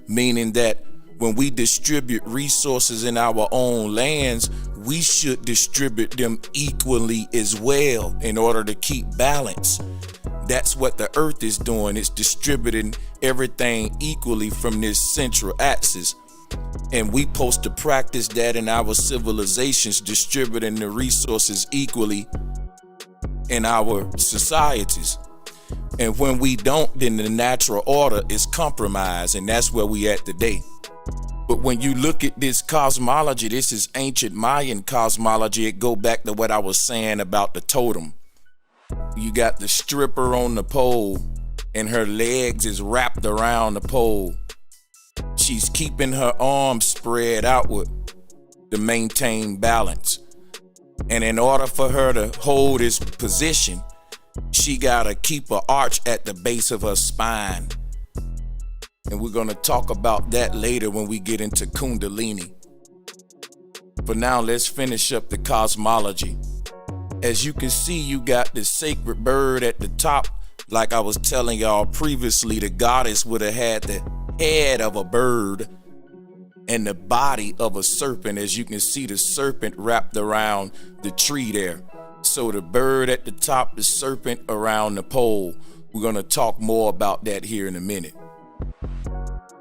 meaning that when we distribute resources in our own lands, we should distribute them equally as well in order to keep balance. That's what the earth is doing. It's distributing everything equally from this central axis. And we supposed to practice that in our civilizations, distributing the resources equally in our societies. And when we don't, then the natural order is compromised, and that's where we at today. But when you look at this cosmology, this is ancient Mayan cosmology. It go back to what I was saying about the totem. You got the stripper on the pole, and her legs is wrapped around the pole. She's keeping her arms spread outward to maintain balance. And in order for her to hold this position, she gotta keep an arch at the base of her spine. And we're gonna talk about that later when we get into Kundalini. For now, let's finish up the cosmology. As you can see, you got the sacred bird at the top. Like I was telling y'all previously, the goddess would have had the head of a bird and the body of a serpent. As you can see, the serpent wrapped around the tree there. So the bird at the top, the serpent around the pole. We're gonna talk more about that here in a minute.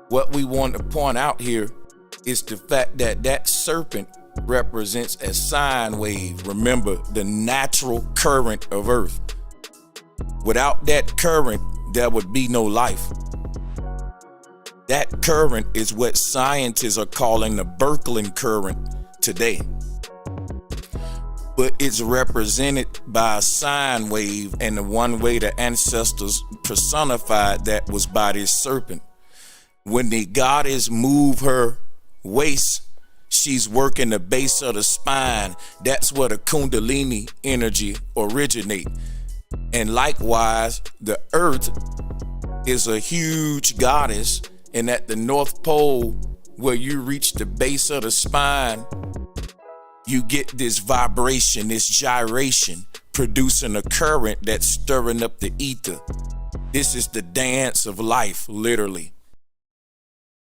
What we want to point out here is the fact that that serpent represents a sine wave. Remember, the natural current of Earth. Without that current, there would be no life. That current is what scientists are calling the Birkeland current today. But it's represented by a sine wave, and the one way the ancestors personified that was by this serpent. When the goddess move her waist, she's working the base of the spine. That's where the Kundalini energy originate. And likewise, the earth is a huge goddess, and at the North Pole, where you reach the base of the spine, you get this vibration, this gyration, producing a current that's stirring up the ether. This is the dance of life, literally.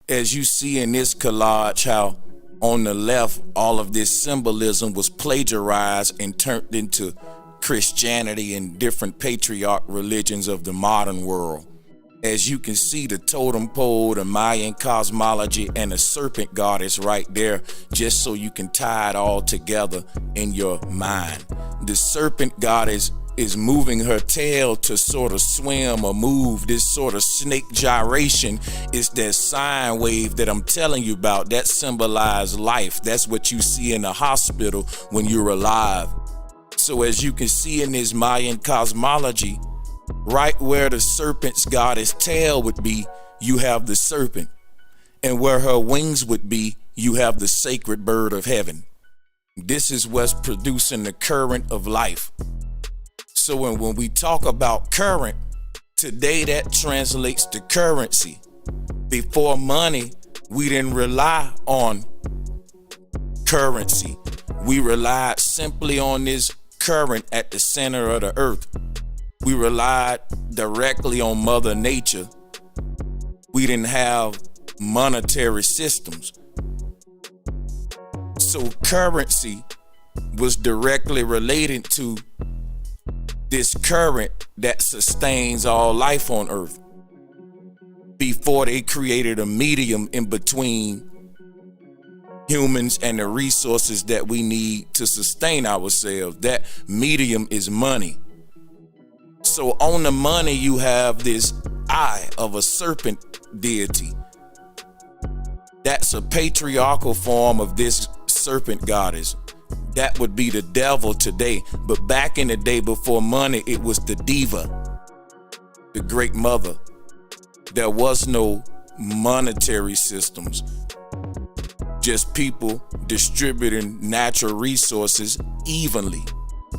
As you see in this collage, how on the left, all of this symbolism was plagiarized and turned into Christianity and different patriarch religions of the modern world. As you can see, the totem pole, the Mayan cosmology, and the serpent goddess right there, just so you can tie it all together in your mind. The serpent goddess is moving her tail to sort of swim or move. This sort of snake gyration is that sine wave that I'm telling you about. That symbolizes life. That's what you see in the hospital when you're alive. So as you can see in this Mayan cosmology, right where the serpent's goddess tail would be, you have the serpent. And where her wings would be, you have the sacred bird of heaven. This is what's producing the current of life. So when we talk about current, today that translates to currency. Before money, we didn't rely on currency. We relied simply on this current at the center of the earth. We relied directly on Mother Nature. We didn't have monetary systems. So currency was directly related to this current that sustains all life on earth. before they created a medium in between humans and the resources that we need to sustain ourselves. That medium is money. So on the money, you have this eye of a serpent deity. That's a patriarchal form of this serpent goddess. That would be the devil today. But back in the day before money, it was the diva, the great mother. There was no monetary systems. Just people distributing natural resources evenly,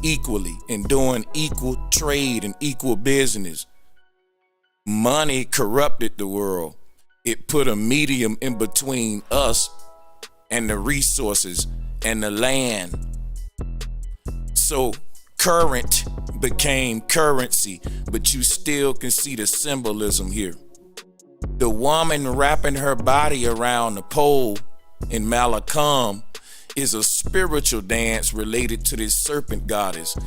equally, and doing equal trade and equal business. Money corrupted the world. It put a medium in between us and the resources and the land. So current became currency, but you still can see the symbolism here. The woman wrapping her body around the pole in Mallakhamb is a spiritual dance related to this serpent goddess.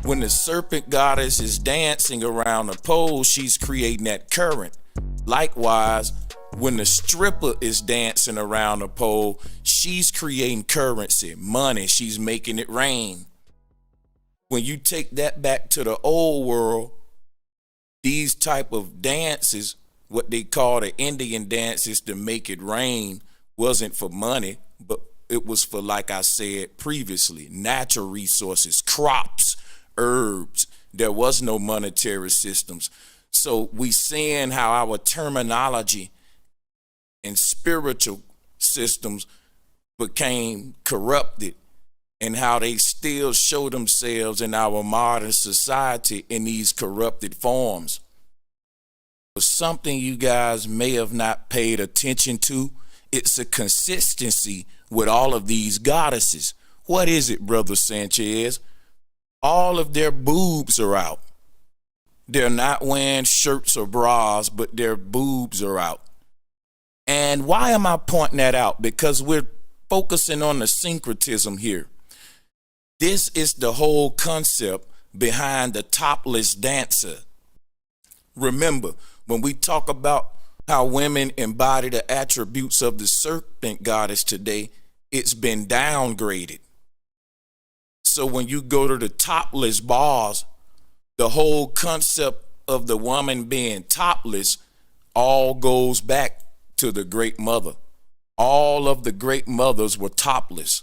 When the serpent goddess is dancing around the pole, she's creating that current. Likewise, when the stripper is dancing around the pole, she's creating currency, money. She's making it rain. When you take that back to the old world, these type of dances, what they call the Indian dances to make it rain, wasn't for money, but it was for, like I said previously, natural resources, crops, herbs. There was no monetary systems. So we seeing how our terminology and spiritual systems became corrupted, and how they still show themselves in our modern society in these corrupted forms. Something you guys may have not paid attention to, it's a consistency with all of these goddesses. What is it, Brother Sanchez? All of their boobs are out. They're not wearing shirts or bras, but their boobs are out. And why am I pointing that out? Because we're focusing on the syncretism here. This is the whole concept behind the topless dancer. Remember, when we talk about how women embody the attributes of the serpent goddess today, it's been downgraded. So when you go to the topless bars, the whole concept of the woman being topless all goes back to the great mother. All of the great mothers were topless.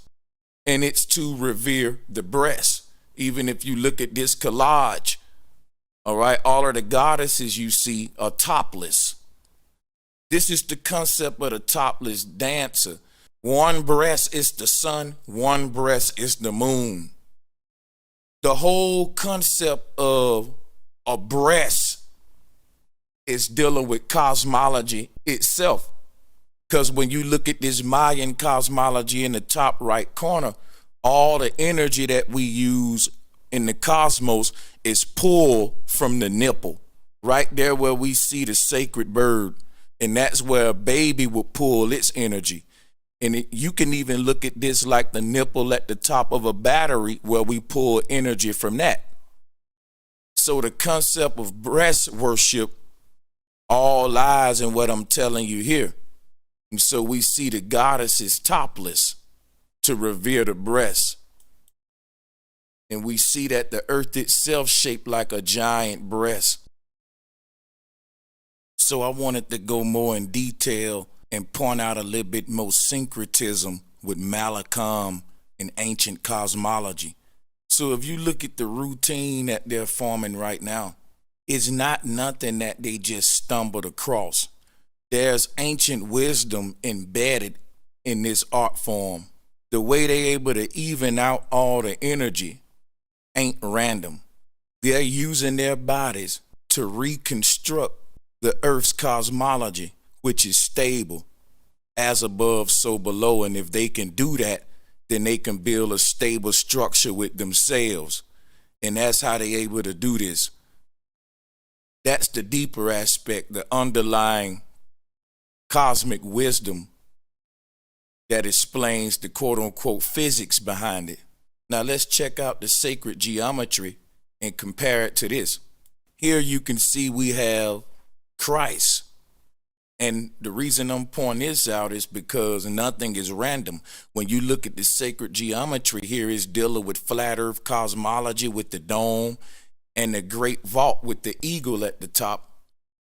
And it's to revere the breast. Even if you look at this collage, all right, all of the goddesses you see are topless. This is the concept of the topless dancer. One breast is the sun, one breast is the moon. The whole concept of a breast is dealing with cosmology itself. Because when you look at this Mayan cosmology in the top right corner, all the energy that we use in the cosmos is pulled from the nipple. Right there where we see the sacred bird. And that's where a baby will pull its energy. And you can even look at this like the nipple at the top of a battery where we pull energy from that. So the concept of breast worship all lies in what I'm telling you here. And so we see the goddesses topless to revere the breast. And we see that the earth itself shaped like a giant breast. So I wanted to go more in detail and point out a little bit more syncretism with Mallakhamb and ancient cosmology. So if you look at the routine that they're forming right now, it's not nothing that they just stumbled across. There's ancient wisdom embedded in this art form. The way they're able to even out all the energy ain't random. They're using their bodies to reconstruct the Earth's cosmology, which is stable, as above, so below. And if they can do that, then they can build a stable structure with themselves. And that's how they're able to do this. That's the deeper aspect, the underlying cosmic wisdom that explains the quote-unquote physics behind it. Now let's check out the sacred geometry and compare it to this. Here you can see we have Christ And the reason I'm pointing this out is because nothing is random. When you look at the sacred geometry here, it's dealing with flat earth cosmology with the dome and the great vault with the eagle at the top.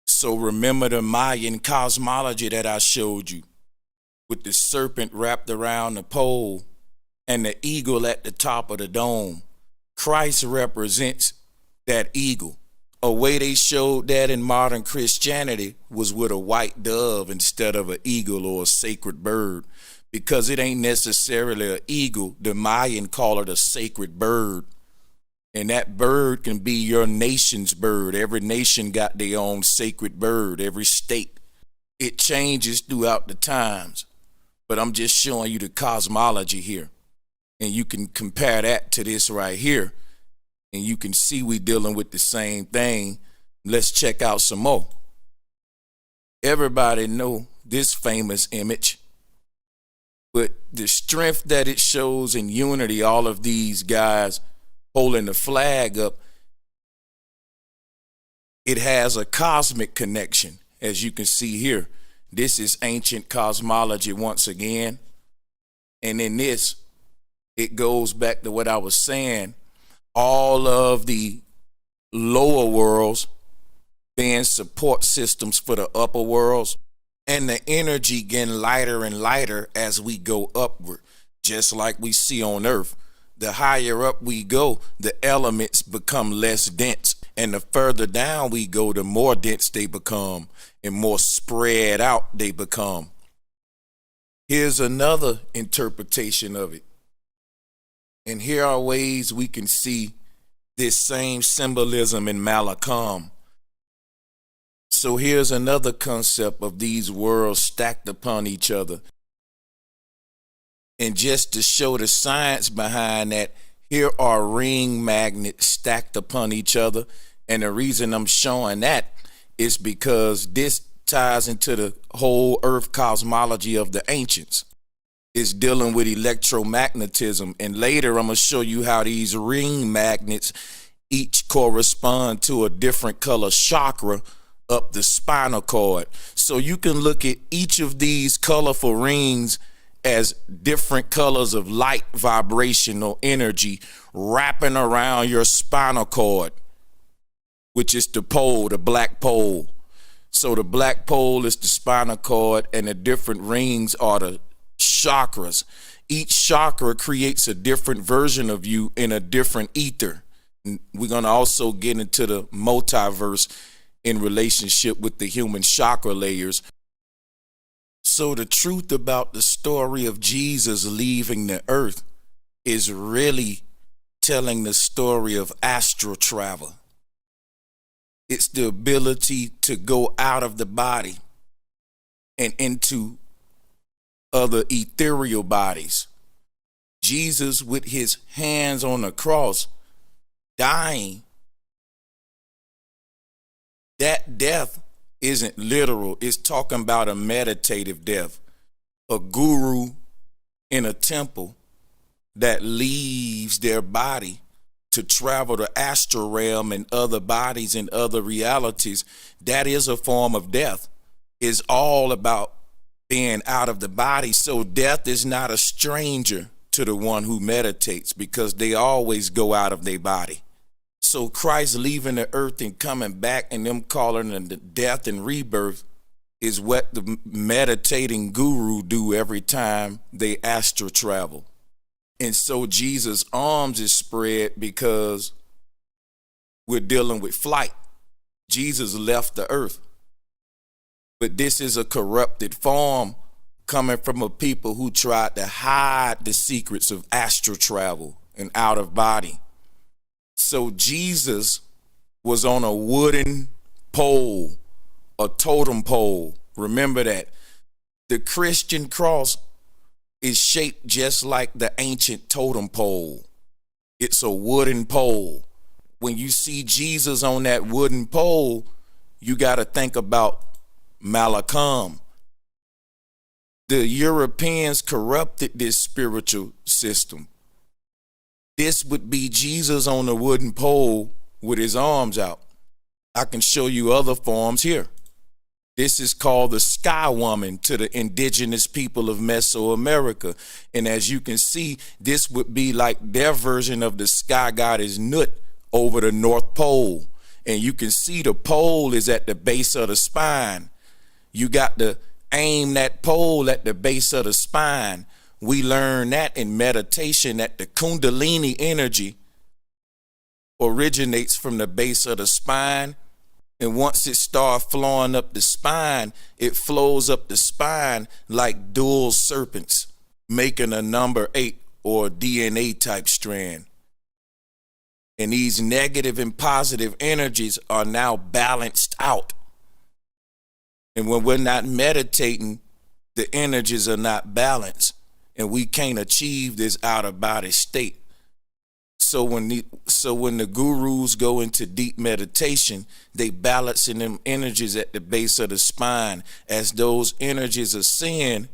So remember the Mayan cosmology that I showed you with the serpent wrapped around the pole and the eagle at the top of the dome. Christ represents that eagle. A way they showed that in modern Christianity was with a white dove instead of an eagle or a sacred bird, because it ain't necessarily an eagle. The Mayan call it a sacred bird. And that bird can be your nation's bird. Every nation got their own sacred bird, every state. It changes throughout the times. But I'm just showing you the cosmology here. And you can compare that to this right here. And you can see we dealing with the same thing. Let's check out some more. Everybody know this famous image. But the strength that it shows in unity, all of these guys holding the flag up, it has a cosmic connection, as you can see here. This is ancient cosmology once again. And in this, it goes back to what I was saying. All of the lower worlds being support systems for the upper worlds, and the energy getting lighter and lighter as we go upward, just like we see on Earth. The higher up we go, the elements become less dense, and the further down we go, the more dense they become and more spread out they become. Here's another interpretation of it. And here are ways we can see this same symbolism in Mallakhamb. So here's another concept of these worlds stacked upon each other. And just to show the science behind that, here are ring magnets stacked upon each other. And the reason I'm showing that is because this ties into the whole earth cosmology of the ancients. Is dealing with electromagnetism, and later I'm going to show you how these ring magnets each correspond to a different color chakra up the spinal cord. So you can look at each of these colorful rings as different colors of light vibrational energy wrapping around your spinal cord, which is the pole, the black pole. So the black pole is the spinal cord, and the different rings are the chakras. Each chakra creates a different version of you in a different ether. And we're going to also get into the multiverse in relationship with the human chakra layers. So the truth about the story of Jesus leaving the earth is really telling the story of astral travel. It's the ability to go out of the body and into other ethereal bodies. Jesus, with his hands on the cross, dying, that death isn't literal. It's talking about a meditative death. A guru in a temple that leaves their body to travel the astral realm and other bodies and other realities. That is a form of death. It's all about being out of the body. So death is not a stranger to the one who meditates, because they always go out of their body. So Christ leaving the earth and coming back, and them calling it the death and rebirth, is what the meditating guru do every time they astral travel. And so Jesus' arms is spread because we're dealing with flight. Jesus left the earth. But this is a corrupted form coming from a people who tried to hide the secrets of astral travel and out of body. So Jesus was on a wooden pole, a totem pole. Remember that. The Christian cross is shaped just like the ancient totem pole. It's a wooden pole. When you see Jesus on that wooden pole, you got to think about Mallakhamb. The Europeans corrupted this spiritual system. This would be Jesus on a wooden pole with his arms out. I can show you other forms here. This is called the Sky Woman to the indigenous people of Mesoamerica. And as you can see, this would be like their version of the sky goddess Nut over the North Pole. And you can see the pole is at the base of the spine. You got to aim that pole at the base of the spine. We learn that in meditation that the Kundalini energy originates from the base of the spine. And once it starts flowing up the spine, it flows up the spine like dual serpents, making a number 8 or DNA type strand. And these negative and positive energies are now balanced out. And when we're not meditating, the energies are not balanced, and we can't achieve this out of body state. So when the gurus go into deep meditation, they balancing them energies at the base of the spine. As those energies ascend,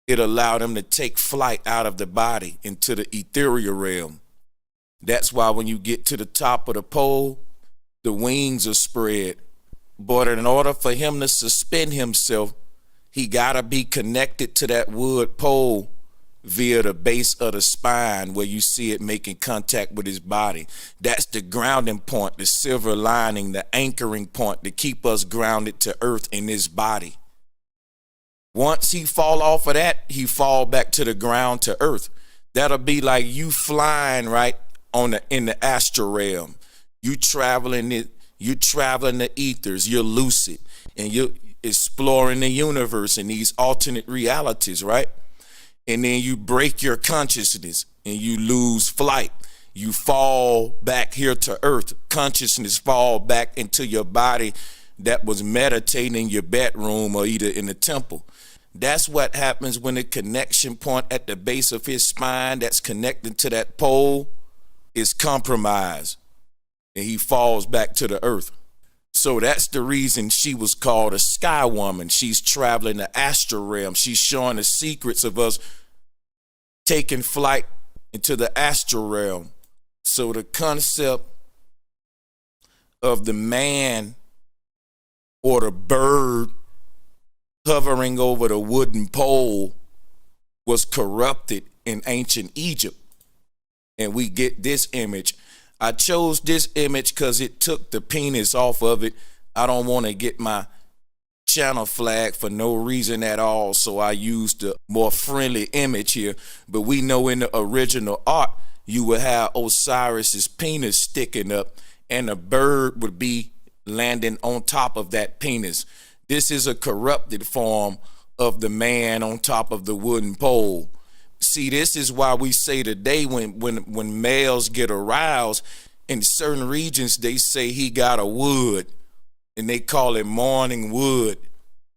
it allow them to take flight out of the body into the ethereal realm. That's why when you get to the top of the pole, the wings are spread. But in order for him to suspend himself, he gotta be connected to that wood pole via the base of the spine, where you see it making contact with his body. That's the grounding point, the silver lining, the anchoring point to keep us grounded to earth in this body. Once he fall off of that, he fall back to the ground, to earth. That'll be like you flying right in the astral realm. You traveling the ethers, you're lucid, and you're exploring the universe in these alternate realities, right? And then you break your consciousness and you lose flight. You fall back here to earth. Consciousness fall back into your body that was meditating in your bedroom or either in the temple. That's what happens when the connection point at the base of his spine that's connected to that pole is compromised, and he falls back to the earth. So that's the reason she was called a Sky Woman. She's traveling the astral realm. She's showing the secrets of us taking flight into the astral realm. So the concept of the man or the bird hovering over the wooden pole was corrupted in ancient Egypt. And we get this image. I chose this image because it took the penis off of it. I don't want to get my channel flag for no reason at all, so I used a more friendly image here. But we know in the original art, you would have Osiris's penis sticking up, and a bird would be landing on top of that penis. This is a corrupted form of the man on top of the wooden pole. See, this is why we say today when males get aroused, in certain regions they say he got a wood, and they call it morning wood.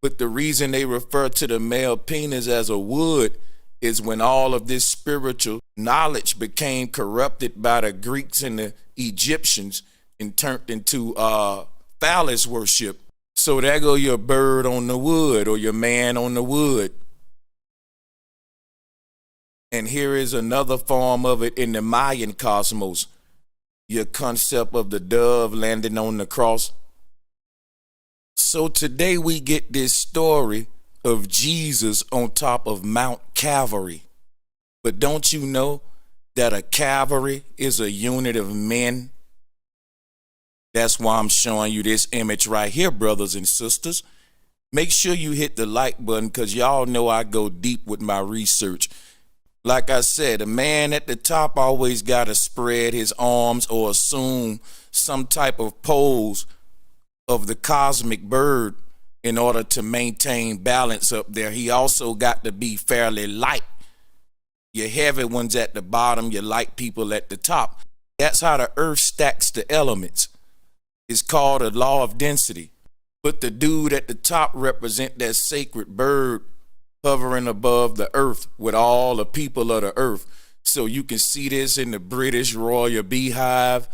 But the reason they refer to the male penis as a wood is when all of this spiritual knowledge became corrupted by the Greeks and the Egyptians and turned into phallus worship. So there go your bird on the wood or your man on the wood. And here is another form of it in the Mayan cosmos. Your concept of the dove landing on the cross. So today we get this story of Jesus on top of Mount Calvary. But don't you know that a cavalry is a unit of men? That's why I'm showing you this image right here, brothers and sisters. Make sure you hit the like button, because y'all know I go deep with my research. Like I said, a man at the top always got to spread his arms or assume some type of pose of the cosmic bird in order to maintain balance up there. He also got to be fairly light. Your heavy ones at the bottom, your light people at the top. That's how the earth stacks the elements. It's called a law of density. But the dude at the top represent that sacred bird hovering above the earth with all the people of the earth. So you can see this in the British Royal Beehive.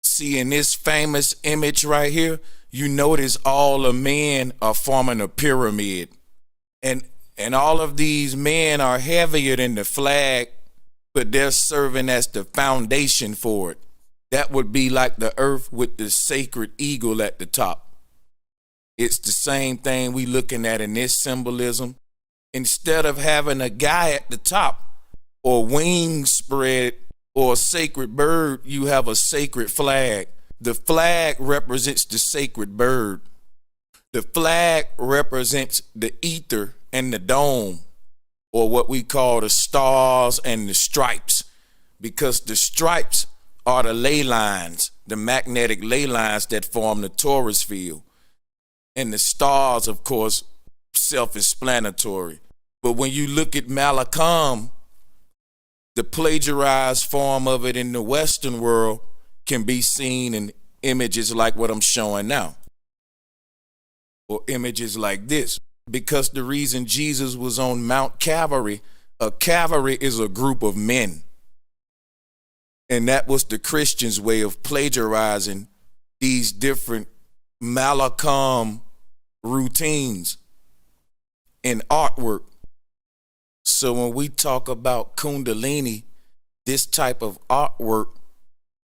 See, in this famous image right here, you notice all the men are forming a pyramid. And all of these men are heavier than the flag, but they're serving as the foundation for it. That would be like the earth with the sacred eagle at the top. It's the same thing we looking at in this symbolism. Instead of having a guy at the top or wings spread or a sacred bird, you have a sacred flag. The flag represents the sacred bird. The flag represents the ether and the dome, or what we call the stars and the stripes, because the stripes are the ley lines, the magnetic ley lines that form the torus field. And the stars, of course, self-explanatory. But when you look at Mallakhamb, the plagiarized form of it in the Western world can be seen in images like what I'm showing now, or images like this. Because the reason Jesus was on Mount Calvary, a cavalry is a group of men. And that was the Christians' way of plagiarizing these different Mallakhamb routines in artwork. So when we talk about Kundalini, this type of artwork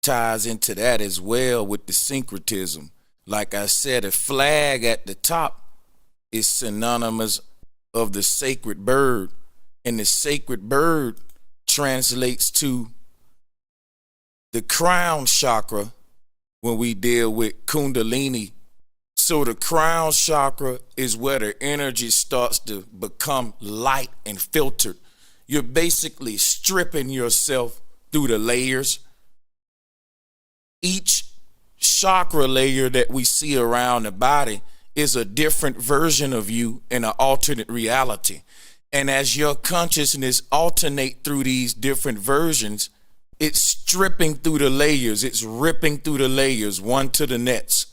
ties into that as well with the syncretism. Like I said, a flag at the top is synonymous of the sacred bird, and the sacred bird translates to the crown chakra when we deal with Kundalini. So the crown chakra is where the energy starts to become light and filtered. You're basically stripping yourself through the layers. Each chakra layer that we see around the body is a different version of you in an alternate reality. And as your consciousness alternate through these different versions, it's stripping through the layers. It's ripping through the layers, one to the next.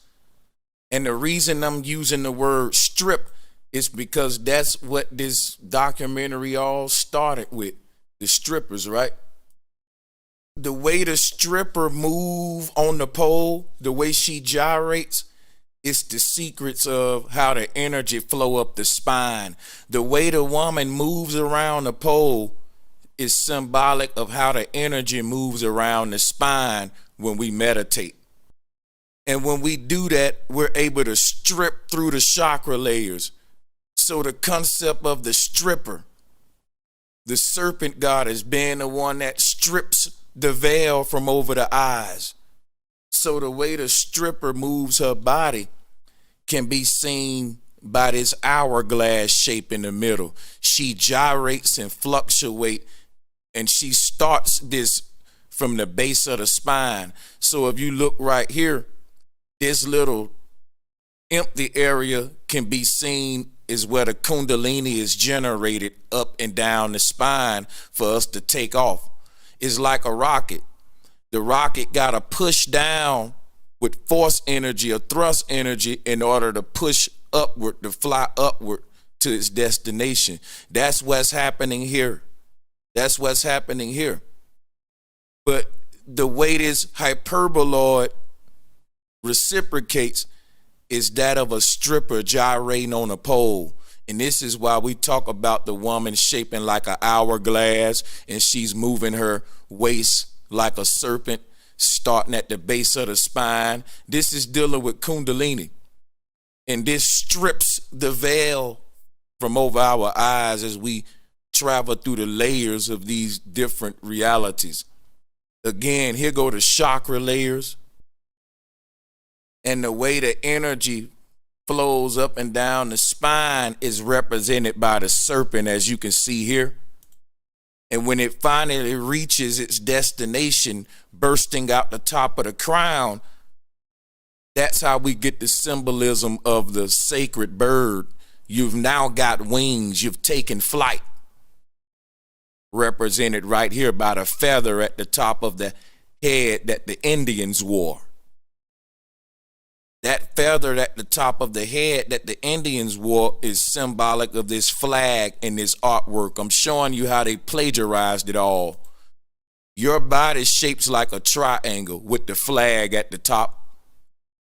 And the reason I'm using the word strip is because that's what this documentary all started with. The strippers, right? The way the stripper move on the pole, the way she gyrates, it's the secrets of how the energy flow up the spine. The way the woman moves around the pole is symbolic of how the energy moves around the spine when we meditate. And when we do that, we're able to strip through the chakra layers. So the concept of the stripper, the serpent goddess being the one that strips the veil from over the eyes. So the way the stripper moves her body can be seen by this hourglass shape in the middle. She gyrates and fluctuates, and she starts this from the base of the spine. So if you look right here, this little empty area can be seen is where the Kundalini is generated up and down the spine for us to take off. It's like a rocket. The rocket got to push down with force energy or thrust energy in order to push upward, to fly upward to its destination. That's what's happening here. That's what's happening here. But the way this hyperboloid reciprocates is that of a stripper gyrating on a pole. And this is why we talk about the woman shaping like an hourglass, and she's moving her waist like a serpent, starting at the base of the spine. This is dealing with Kundalini. And this strips the veil from over our eyes as we travel through the layers of these different realities. Again, here go the chakra layers. And the way the energy flows up and down the spine is represented by the serpent, as you can see here. And when it finally reaches its destination, bursting out the top of the crown, that's how we get the symbolism of the sacred bird. You've now got wings. You've taken flight. Represented right here by the feather at the top of the head that the Indians wore. That feather at the top of the head that the Indians wore is symbolic of this flag and this artwork. I'm showing you how they plagiarized it all. Your body shapes like a triangle with the flag at the top.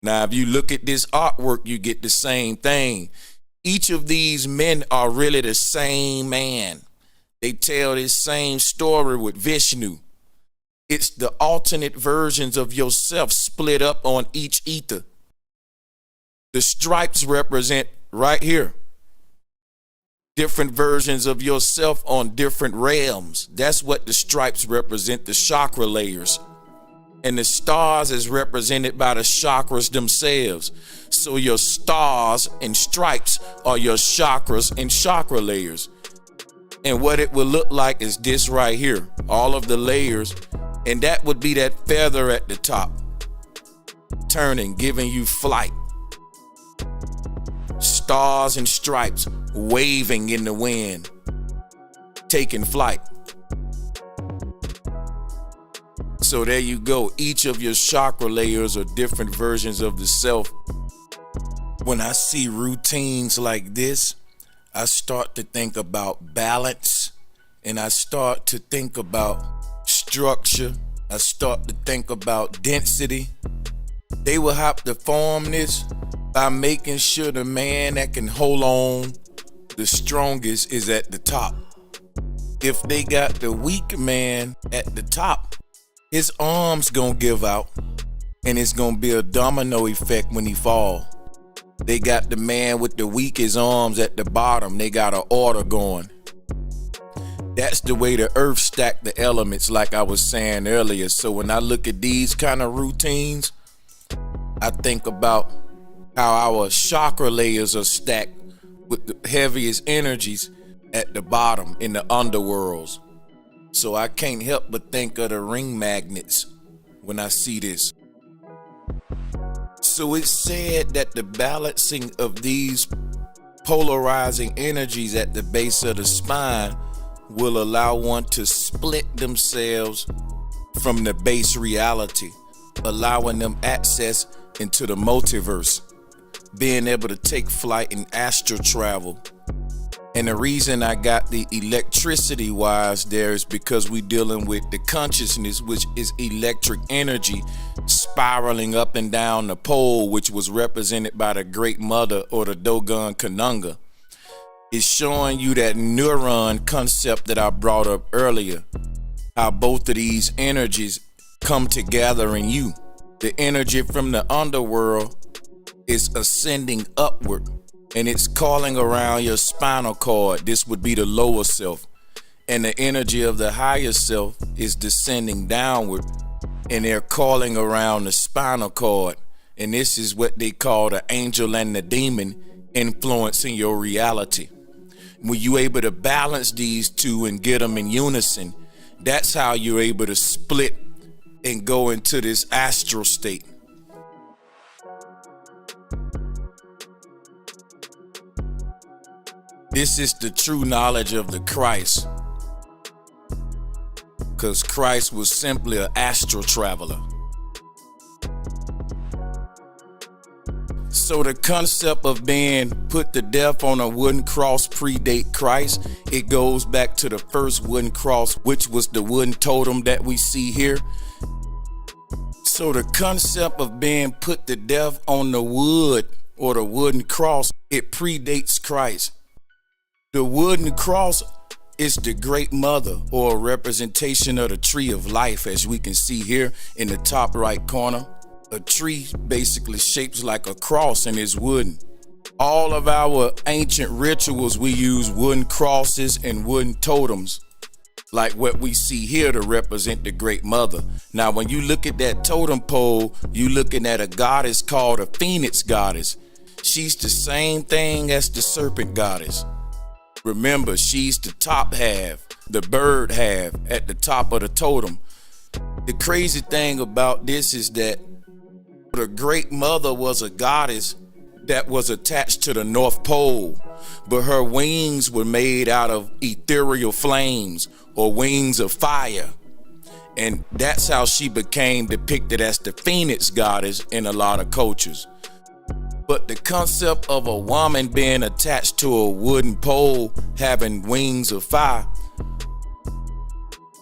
Now, if you look at this artwork, you get the same thing. Each of these men are really the same man. They tell this same story with Vishnu. It's the alternate versions of yourself split up on each ether. The stripes represent right here different versions of yourself on different realms. That's what the stripes represent, the chakra layers. And the stars is represented by the chakras themselves. So your stars and stripes are your chakras and chakra layers. And what it will look like is this right here, all of the layers. And that would be that feather at the top, turning, giving you flight. Stars and stripes waving in the wind, taking flight. So there you go. Each of your chakra layers are different versions of the self. When I see routines like this, I start to think about balance, and I start to think about structure. I start to think about density. They will have to form this by making sure the man that can hold on the strongest is at the top. If they got the weak man at the top, his arms gonna give out, and it's gonna be a domino effect when he fall. They got the man with the weakest arms at the bottom. They got an order going. That's the way the earth stacked the elements, like I was saying earlier. So when I look at these kind of routines, I think about how our chakra layers are stacked with the heaviest energies at the bottom in the underworlds. So I can't help but think of the ring magnets when I see this. So it's said that the balancing of these polarizing energies at the base of the spine will allow one to split themselves from the base reality, allowing them access into the multiverse, being able to take flight in astral travel. And the reason I got the electricity wise there is because we're dealing with the consciousness, which is electric energy spiraling up and down the pole, which was represented by the Great Mother or the Dogon Kanunga. It's showing you that neuron concept that I brought up earlier, how both of these energies come together in you. The energy from the underworld is ascending upward, and it's calling around your spinal cord. This would be the lower self. And the energy of the higher self is descending downward, and they're calling around the spinal cord. And this is what they call the angel and the demon influencing your reality. When you're able to balance these two and get them in unison, that's how you're able to split and go into this astral state. This is the true knowledge of the Christ, because Christ was simply an astral traveler. So the concept of being put to death on a wooden cross predate Christ. It goes back to the first wooden cross, which was the wooden totem that we see here. So the concept of being put to death on the wood or the wooden cross, it predates Christ. The wooden cross is the Great Mother, or a representation of the tree of life, as we can see here in the top right corner. A tree basically shaped like a cross and is wooden. All of our ancient rituals, we use wooden crosses and wooden totems, like what we see here to represent the Great Mother. Now, when you look at that totem pole, you're looking at a goddess called a Phoenix goddess. She's the same thing as the Serpent goddess. Remember, she's the top half, the bird half at the top of the totem. The crazy thing about this is that the Great Mother was a goddess that was attached to the North Pole, but her wings were made out of ethereal flames or wings of fire. And that's how she became depicted as the Phoenix goddess in a lot of cultures. But the concept of a woman being attached to a wooden pole having wings of fire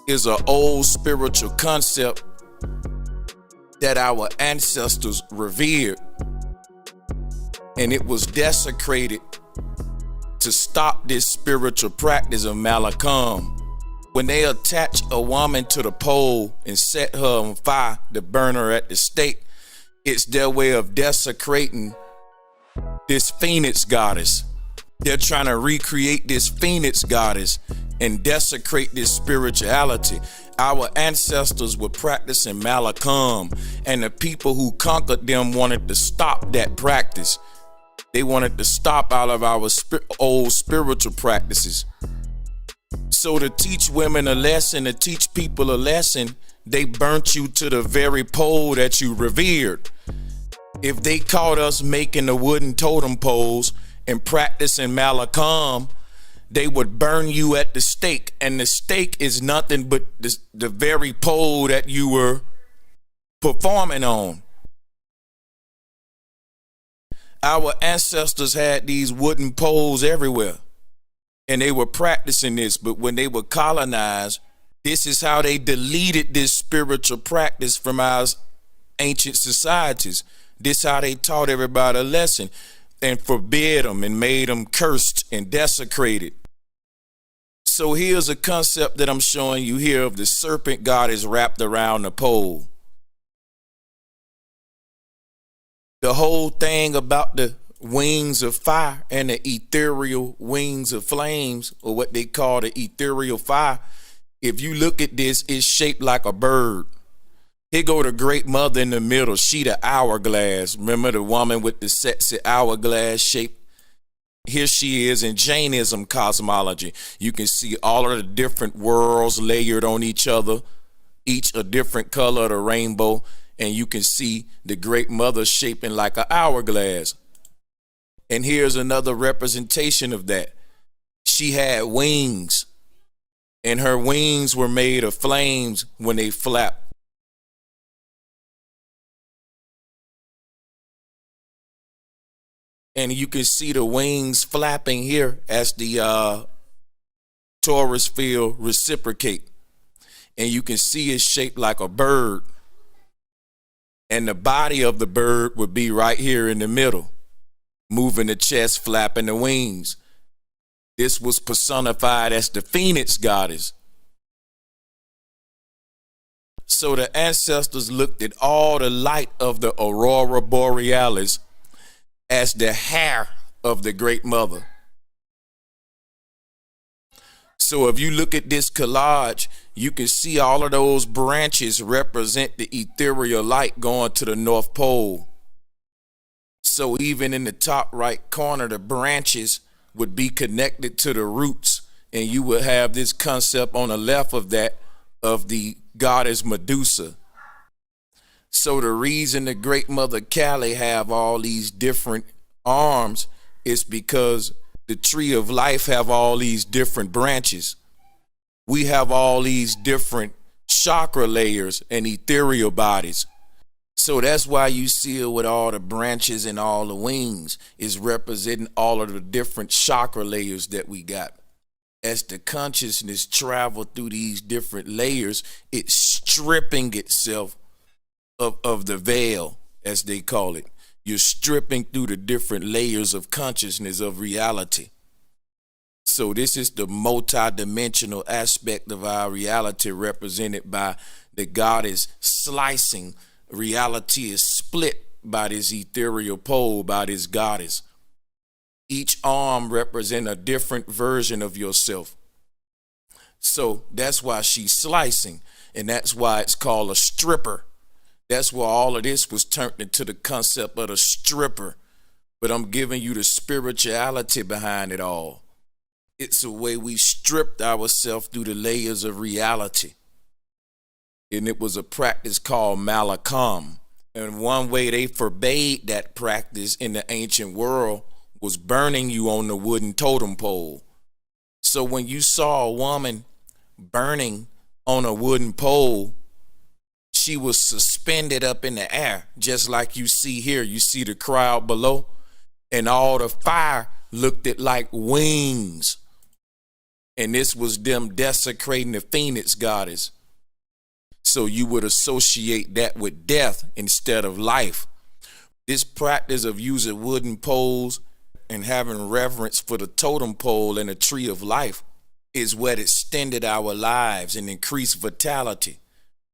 is an old spiritual concept that our ancestors revered, and it was desecrated to stop this spiritual practice of Mallakhamb. When they attach a woman to the pole and set her on fire to burn her at the stake, it's their way of desecrating this phoenix goddess. They're trying to recreate this phoenix goddess and desecrate this spirituality. Our ancestors were practicing Mallakhamb, and the people who conquered them wanted to stop that practice. They wanted to stop all of our old spiritual practices. So to teach women a lesson, to teach people a lesson, they burnt you to the very pole that you revered. If they caught us making the wooden totem poles and practicing Mallakhamb, they would burn you at the stake. And the stake is nothing but the very pole that you were performing on. Our ancestors had these wooden poles everywhere, and they were practicing this. But when they were colonized, this is how they deleted this spiritual practice from our ancient societies. This how they taught everybody a lesson and forbid them and made them cursed and desecrated. So here's a concept that I'm showing you here of the serpent goddess wrapped around the pole. The whole thing about the wings of fire and the ethereal wings of flames, or what they call the ethereal fire, if you look at this, it's shaped like a bird. Here go the great mother in the middle. She the hourglass. Remember the woman with the sexy hourglass shape? Here she is in Jainism cosmology. You can see all of the different worlds layered on each other, each a different color of the rainbow, and you can see the great mother shaping like an hourglass. And here's another representation of that. She had wings, and her wings were made of flames when they flapped. And you can see the wings flapping here as the torus field reciprocate. And you can see it's shaped like a bird. And the body of the bird would be right here in the middle, moving the chest, flapping the wings. This was personified as the phoenix goddess. So the ancestors looked at all the light of the aurora borealis as the hair of the great mother. So if you look at this collage, you can see all of those branches represent the ethereal light going to the North Pole. So even in the top right corner, the branches would be connected to the roots, and you would have this concept on the left of that of the goddess Medusa. So the reason the great mother Kali have all these different arms is because the tree of life have all these different branches. We have all these different chakra layers and ethereal bodies. So that's why you see it with all the branches and all the wings is representing all of the different chakra layers that we got. As the consciousness travel through these different layers, it's stripping itself of the veil, as they call it. You're stripping through the different layers of consciousness of reality. So this is the multi-dimensional aspect of our reality represented by the goddess slicing. Reality is split by this ethereal pole, by this goddess. Each arm represents a different version of yourself. So that's why she's slicing, and that's why it's called a stripper. That's where all of this was turned into the concept of a stripper. But I'm giving you the spirituality behind it all. It's a way we stripped ourselves through the layers of reality. And it was a practice called Mallakhamb. And one way they forbade that practice in the ancient world was burning you on the wooden totem pole. So when you saw a woman burning on a wooden pole, she was suspended up in the air, just like you see here. You see the crowd below, and all the fire looked at like wings. And this was them desecrating the phoenix goddess. So you would associate that with death instead of life. This practice of using wooden poles and having reverence for the totem pole and the tree of life is what extended our lives and increased vitality.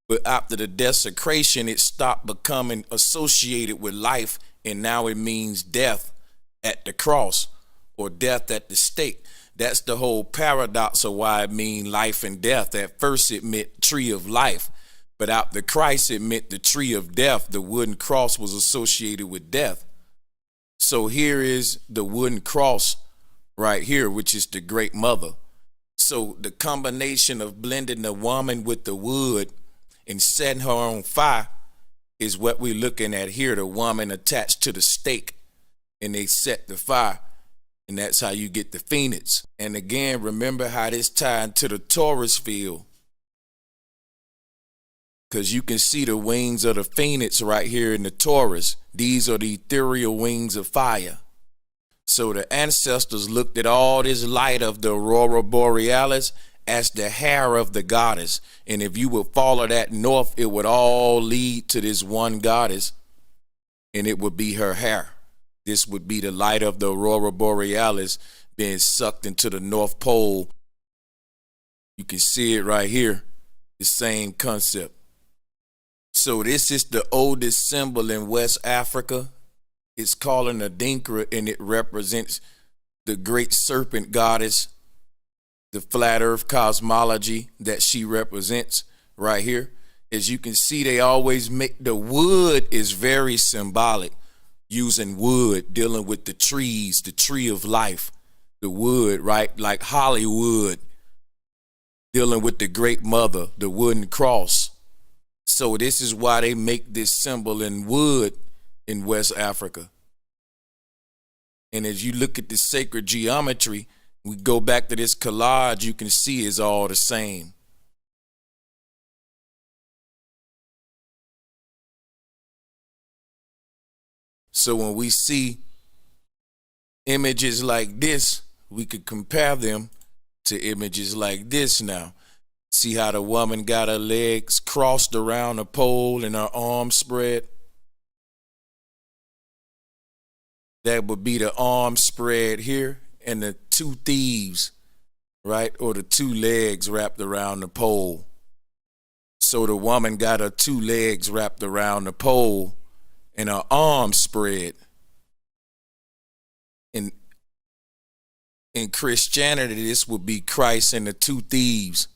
But after the desecration, it stopped becoming associated with life, and now it means death at the cross, or death at the stake. That's the whole paradox of why it mean life and death. At first it meant tree of life, but after Christ it meant the tree of death. The wooden cross was associated with death. So here is the wooden cross right here, which is the great mother. So the combination of blending the woman with the wood and setting her on fire is what we're looking at here. The woman attached to the stake, and they set the fire, and that's how you get the phoenix. And again, remember how this tied to the Taurus field, because you can see the wings of the phoenix right here in the Taurus. These are the ethereal wings of fire. So the ancestors looked at all this light of the aurora borealis as the hair of the goddess. And if you would follow that north, it would all lead to this one goddess, and it would be her hair. This would be the light of the aurora borealis being sucked into the North Pole. You can see it right here, the same concept. So this is the oldest symbol in West Africa. It's called an adinkra, and it represents the great serpent goddess, the flat earth cosmology that she represents right here. As you can see, they always make the wood is very symbolic, using wood, dealing with the trees, the tree of life, the wood, right? Like Hollywood, dealing with the great mother, the wooden cross. So this is why they make this symbol in wood in West Africa. And as you look at the sacred geometry, we go back to this collage, you can see it's all the same. So when we see images like this, we could compare them to images like this now. See how the woman got her legs crossed around a pole and her arms spread? That would be the arm spread here, and the two thieves, right? Or the two legs wrapped around the pole. So the woman got her two legs wrapped around the pole and her arms spread. In Christianity, this would be Christ and the two thieves.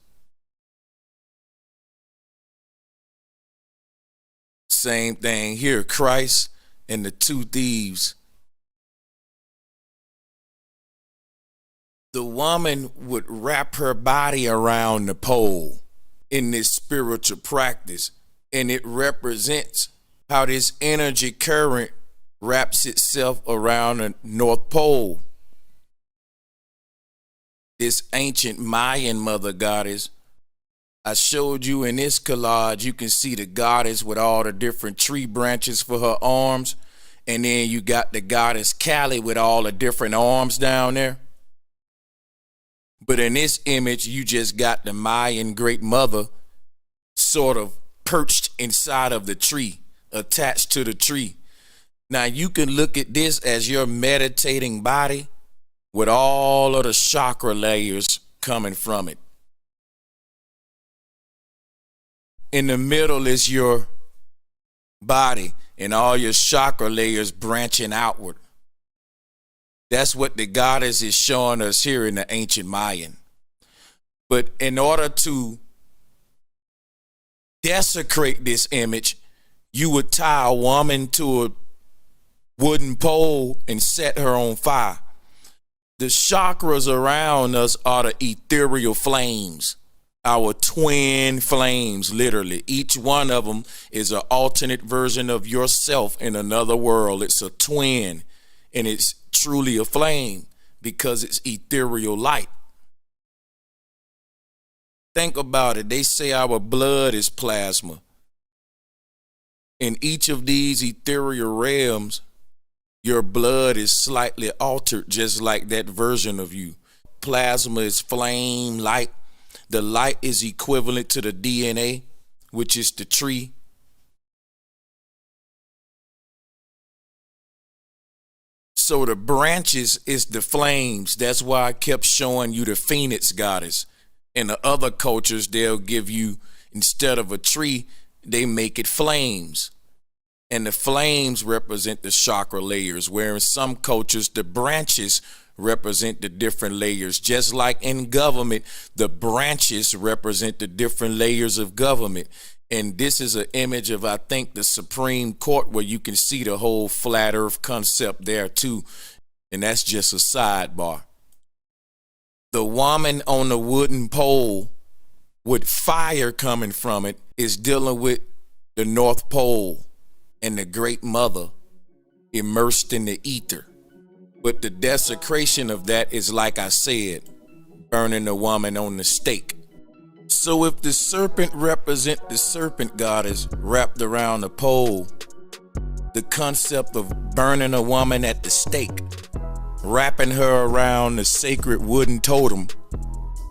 Same thing here, Christ and the two thieves. The woman would wrap her body around the pole in this spiritual practice, and it represents how this energy current wraps itself around the North Pole. This ancient Mayan mother goddess, I showed you in this collage, you can see the goddess with all the different tree branches for her arms, and then you got the goddess Kali with all the different arms down there. But in this image, you just got the Mayan great mother sort of perched inside of the tree, attached to the tree. Now you can look at this as your meditating body with all of the chakra layers coming from it. In the middle is your body and all your chakra layers branching outward. That's what the goddess is showing us here in the ancient Mayan. But in order to desecrate this image, you would tie a woman to a wooden pole and set her on fire. The chakras around us are the ethereal flames, our twin flames, literally. Each one of them is an alternate version of yourself in another world. It's a twin, and it's truly a flame because it's ethereal light. Think about it. They say our blood is plasma. In each of these ethereal realms, your blood is slightly altered, just like that version of you. Plasma is flame, light. The light is equivalent to the DNA, which is the tree. So the branches is the flames. That's why I kept showing you the phoenix goddess. In the other cultures, they'll give you, instead of a tree, they make it flames. And the flames represent the chakra layers, where in some cultures the branches represent the different layers. Just like in government, the branches represent the different layers of government. And this is an image of, I think, the Supreme Court, where you can see the whole flat earth concept there too. And that's just a sidebar. The woman on the wooden pole with fire coming from it is dealing with the North Pole and the Great Mother immersed in the ether. But the desecration of that is, like I said, burning the woman on the stake. So if the serpent represents the serpent goddess wrapped around the pole, the concept of burning a woman at the stake, wrapping her around the sacred wooden totem,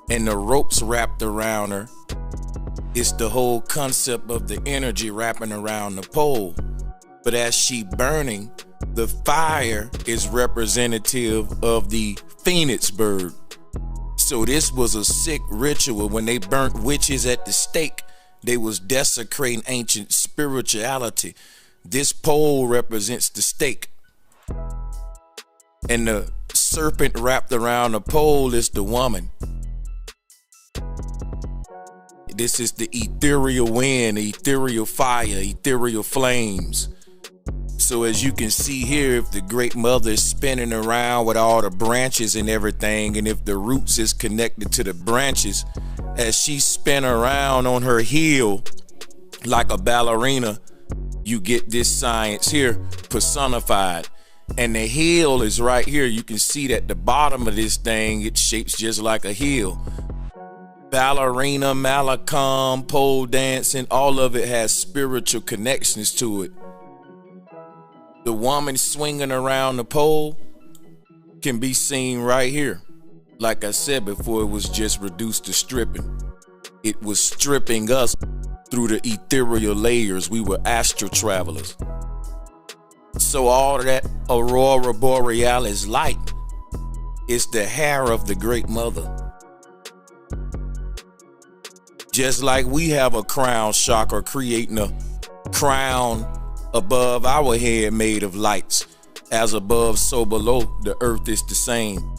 and the ropes wrapped around her, it's the whole concept of the energy wrapping around the pole. But as she burning, the fire is representative of the phoenix bird. So this was a sick ritual. When they burnt witches at the stake, they was desecrating ancient spirituality. This pole represents the stake. And the serpent wrapped around the pole is the woman. This is the ethereal wind, ethereal fire, ethereal flames. So as you can see here, if the Great Mother is spinning around with all the branches and everything, and if the roots is connected to the branches, as she spin around on her heel like a ballerina, you get this science here personified. And the heel is right here. You can see that the bottom of this thing, it shapes just like a heel. Ballerina, Mallakhamb, pole dancing, all of it has spiritual connections to it. The woman swinging around the pole can be seen right here. Like I said before, it was just reduced to stripping. It was stripping us through the ethereal layers. We were astral travelers. So all that aurora borealis light is the hair of the Great Mother. Just like we have a crown chakra creating a crown above our head made of lights. As above, so below, the earth is the same.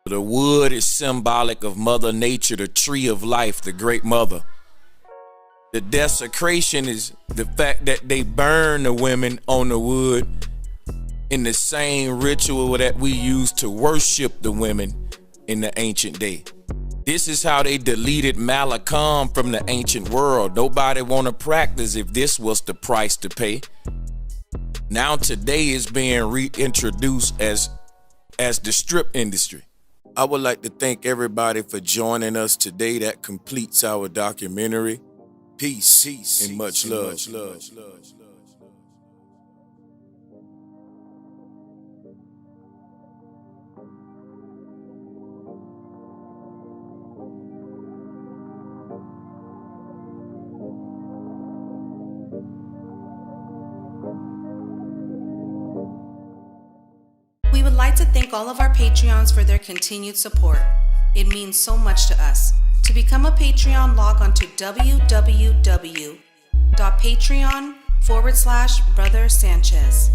The wood is symbolic of Mother Nature, the tree of life, the Great Mother. The desecration is the fact that they burn the women on the wood in the same ritual that we used to worship the women in the ancient day. This is how they deleted Mallakhamb from the ancient world. Nobody want to practice if this was the price to pay. Now today is being reintroduced as the strip industry. I would like to thank everybody for joining us today. That completes our documentary. Peace and much love. We would like to thank all of our Patreons for their continued support. It means so much to us. To become a Patreon, log on to www.patreon.com/Brother Sanchez.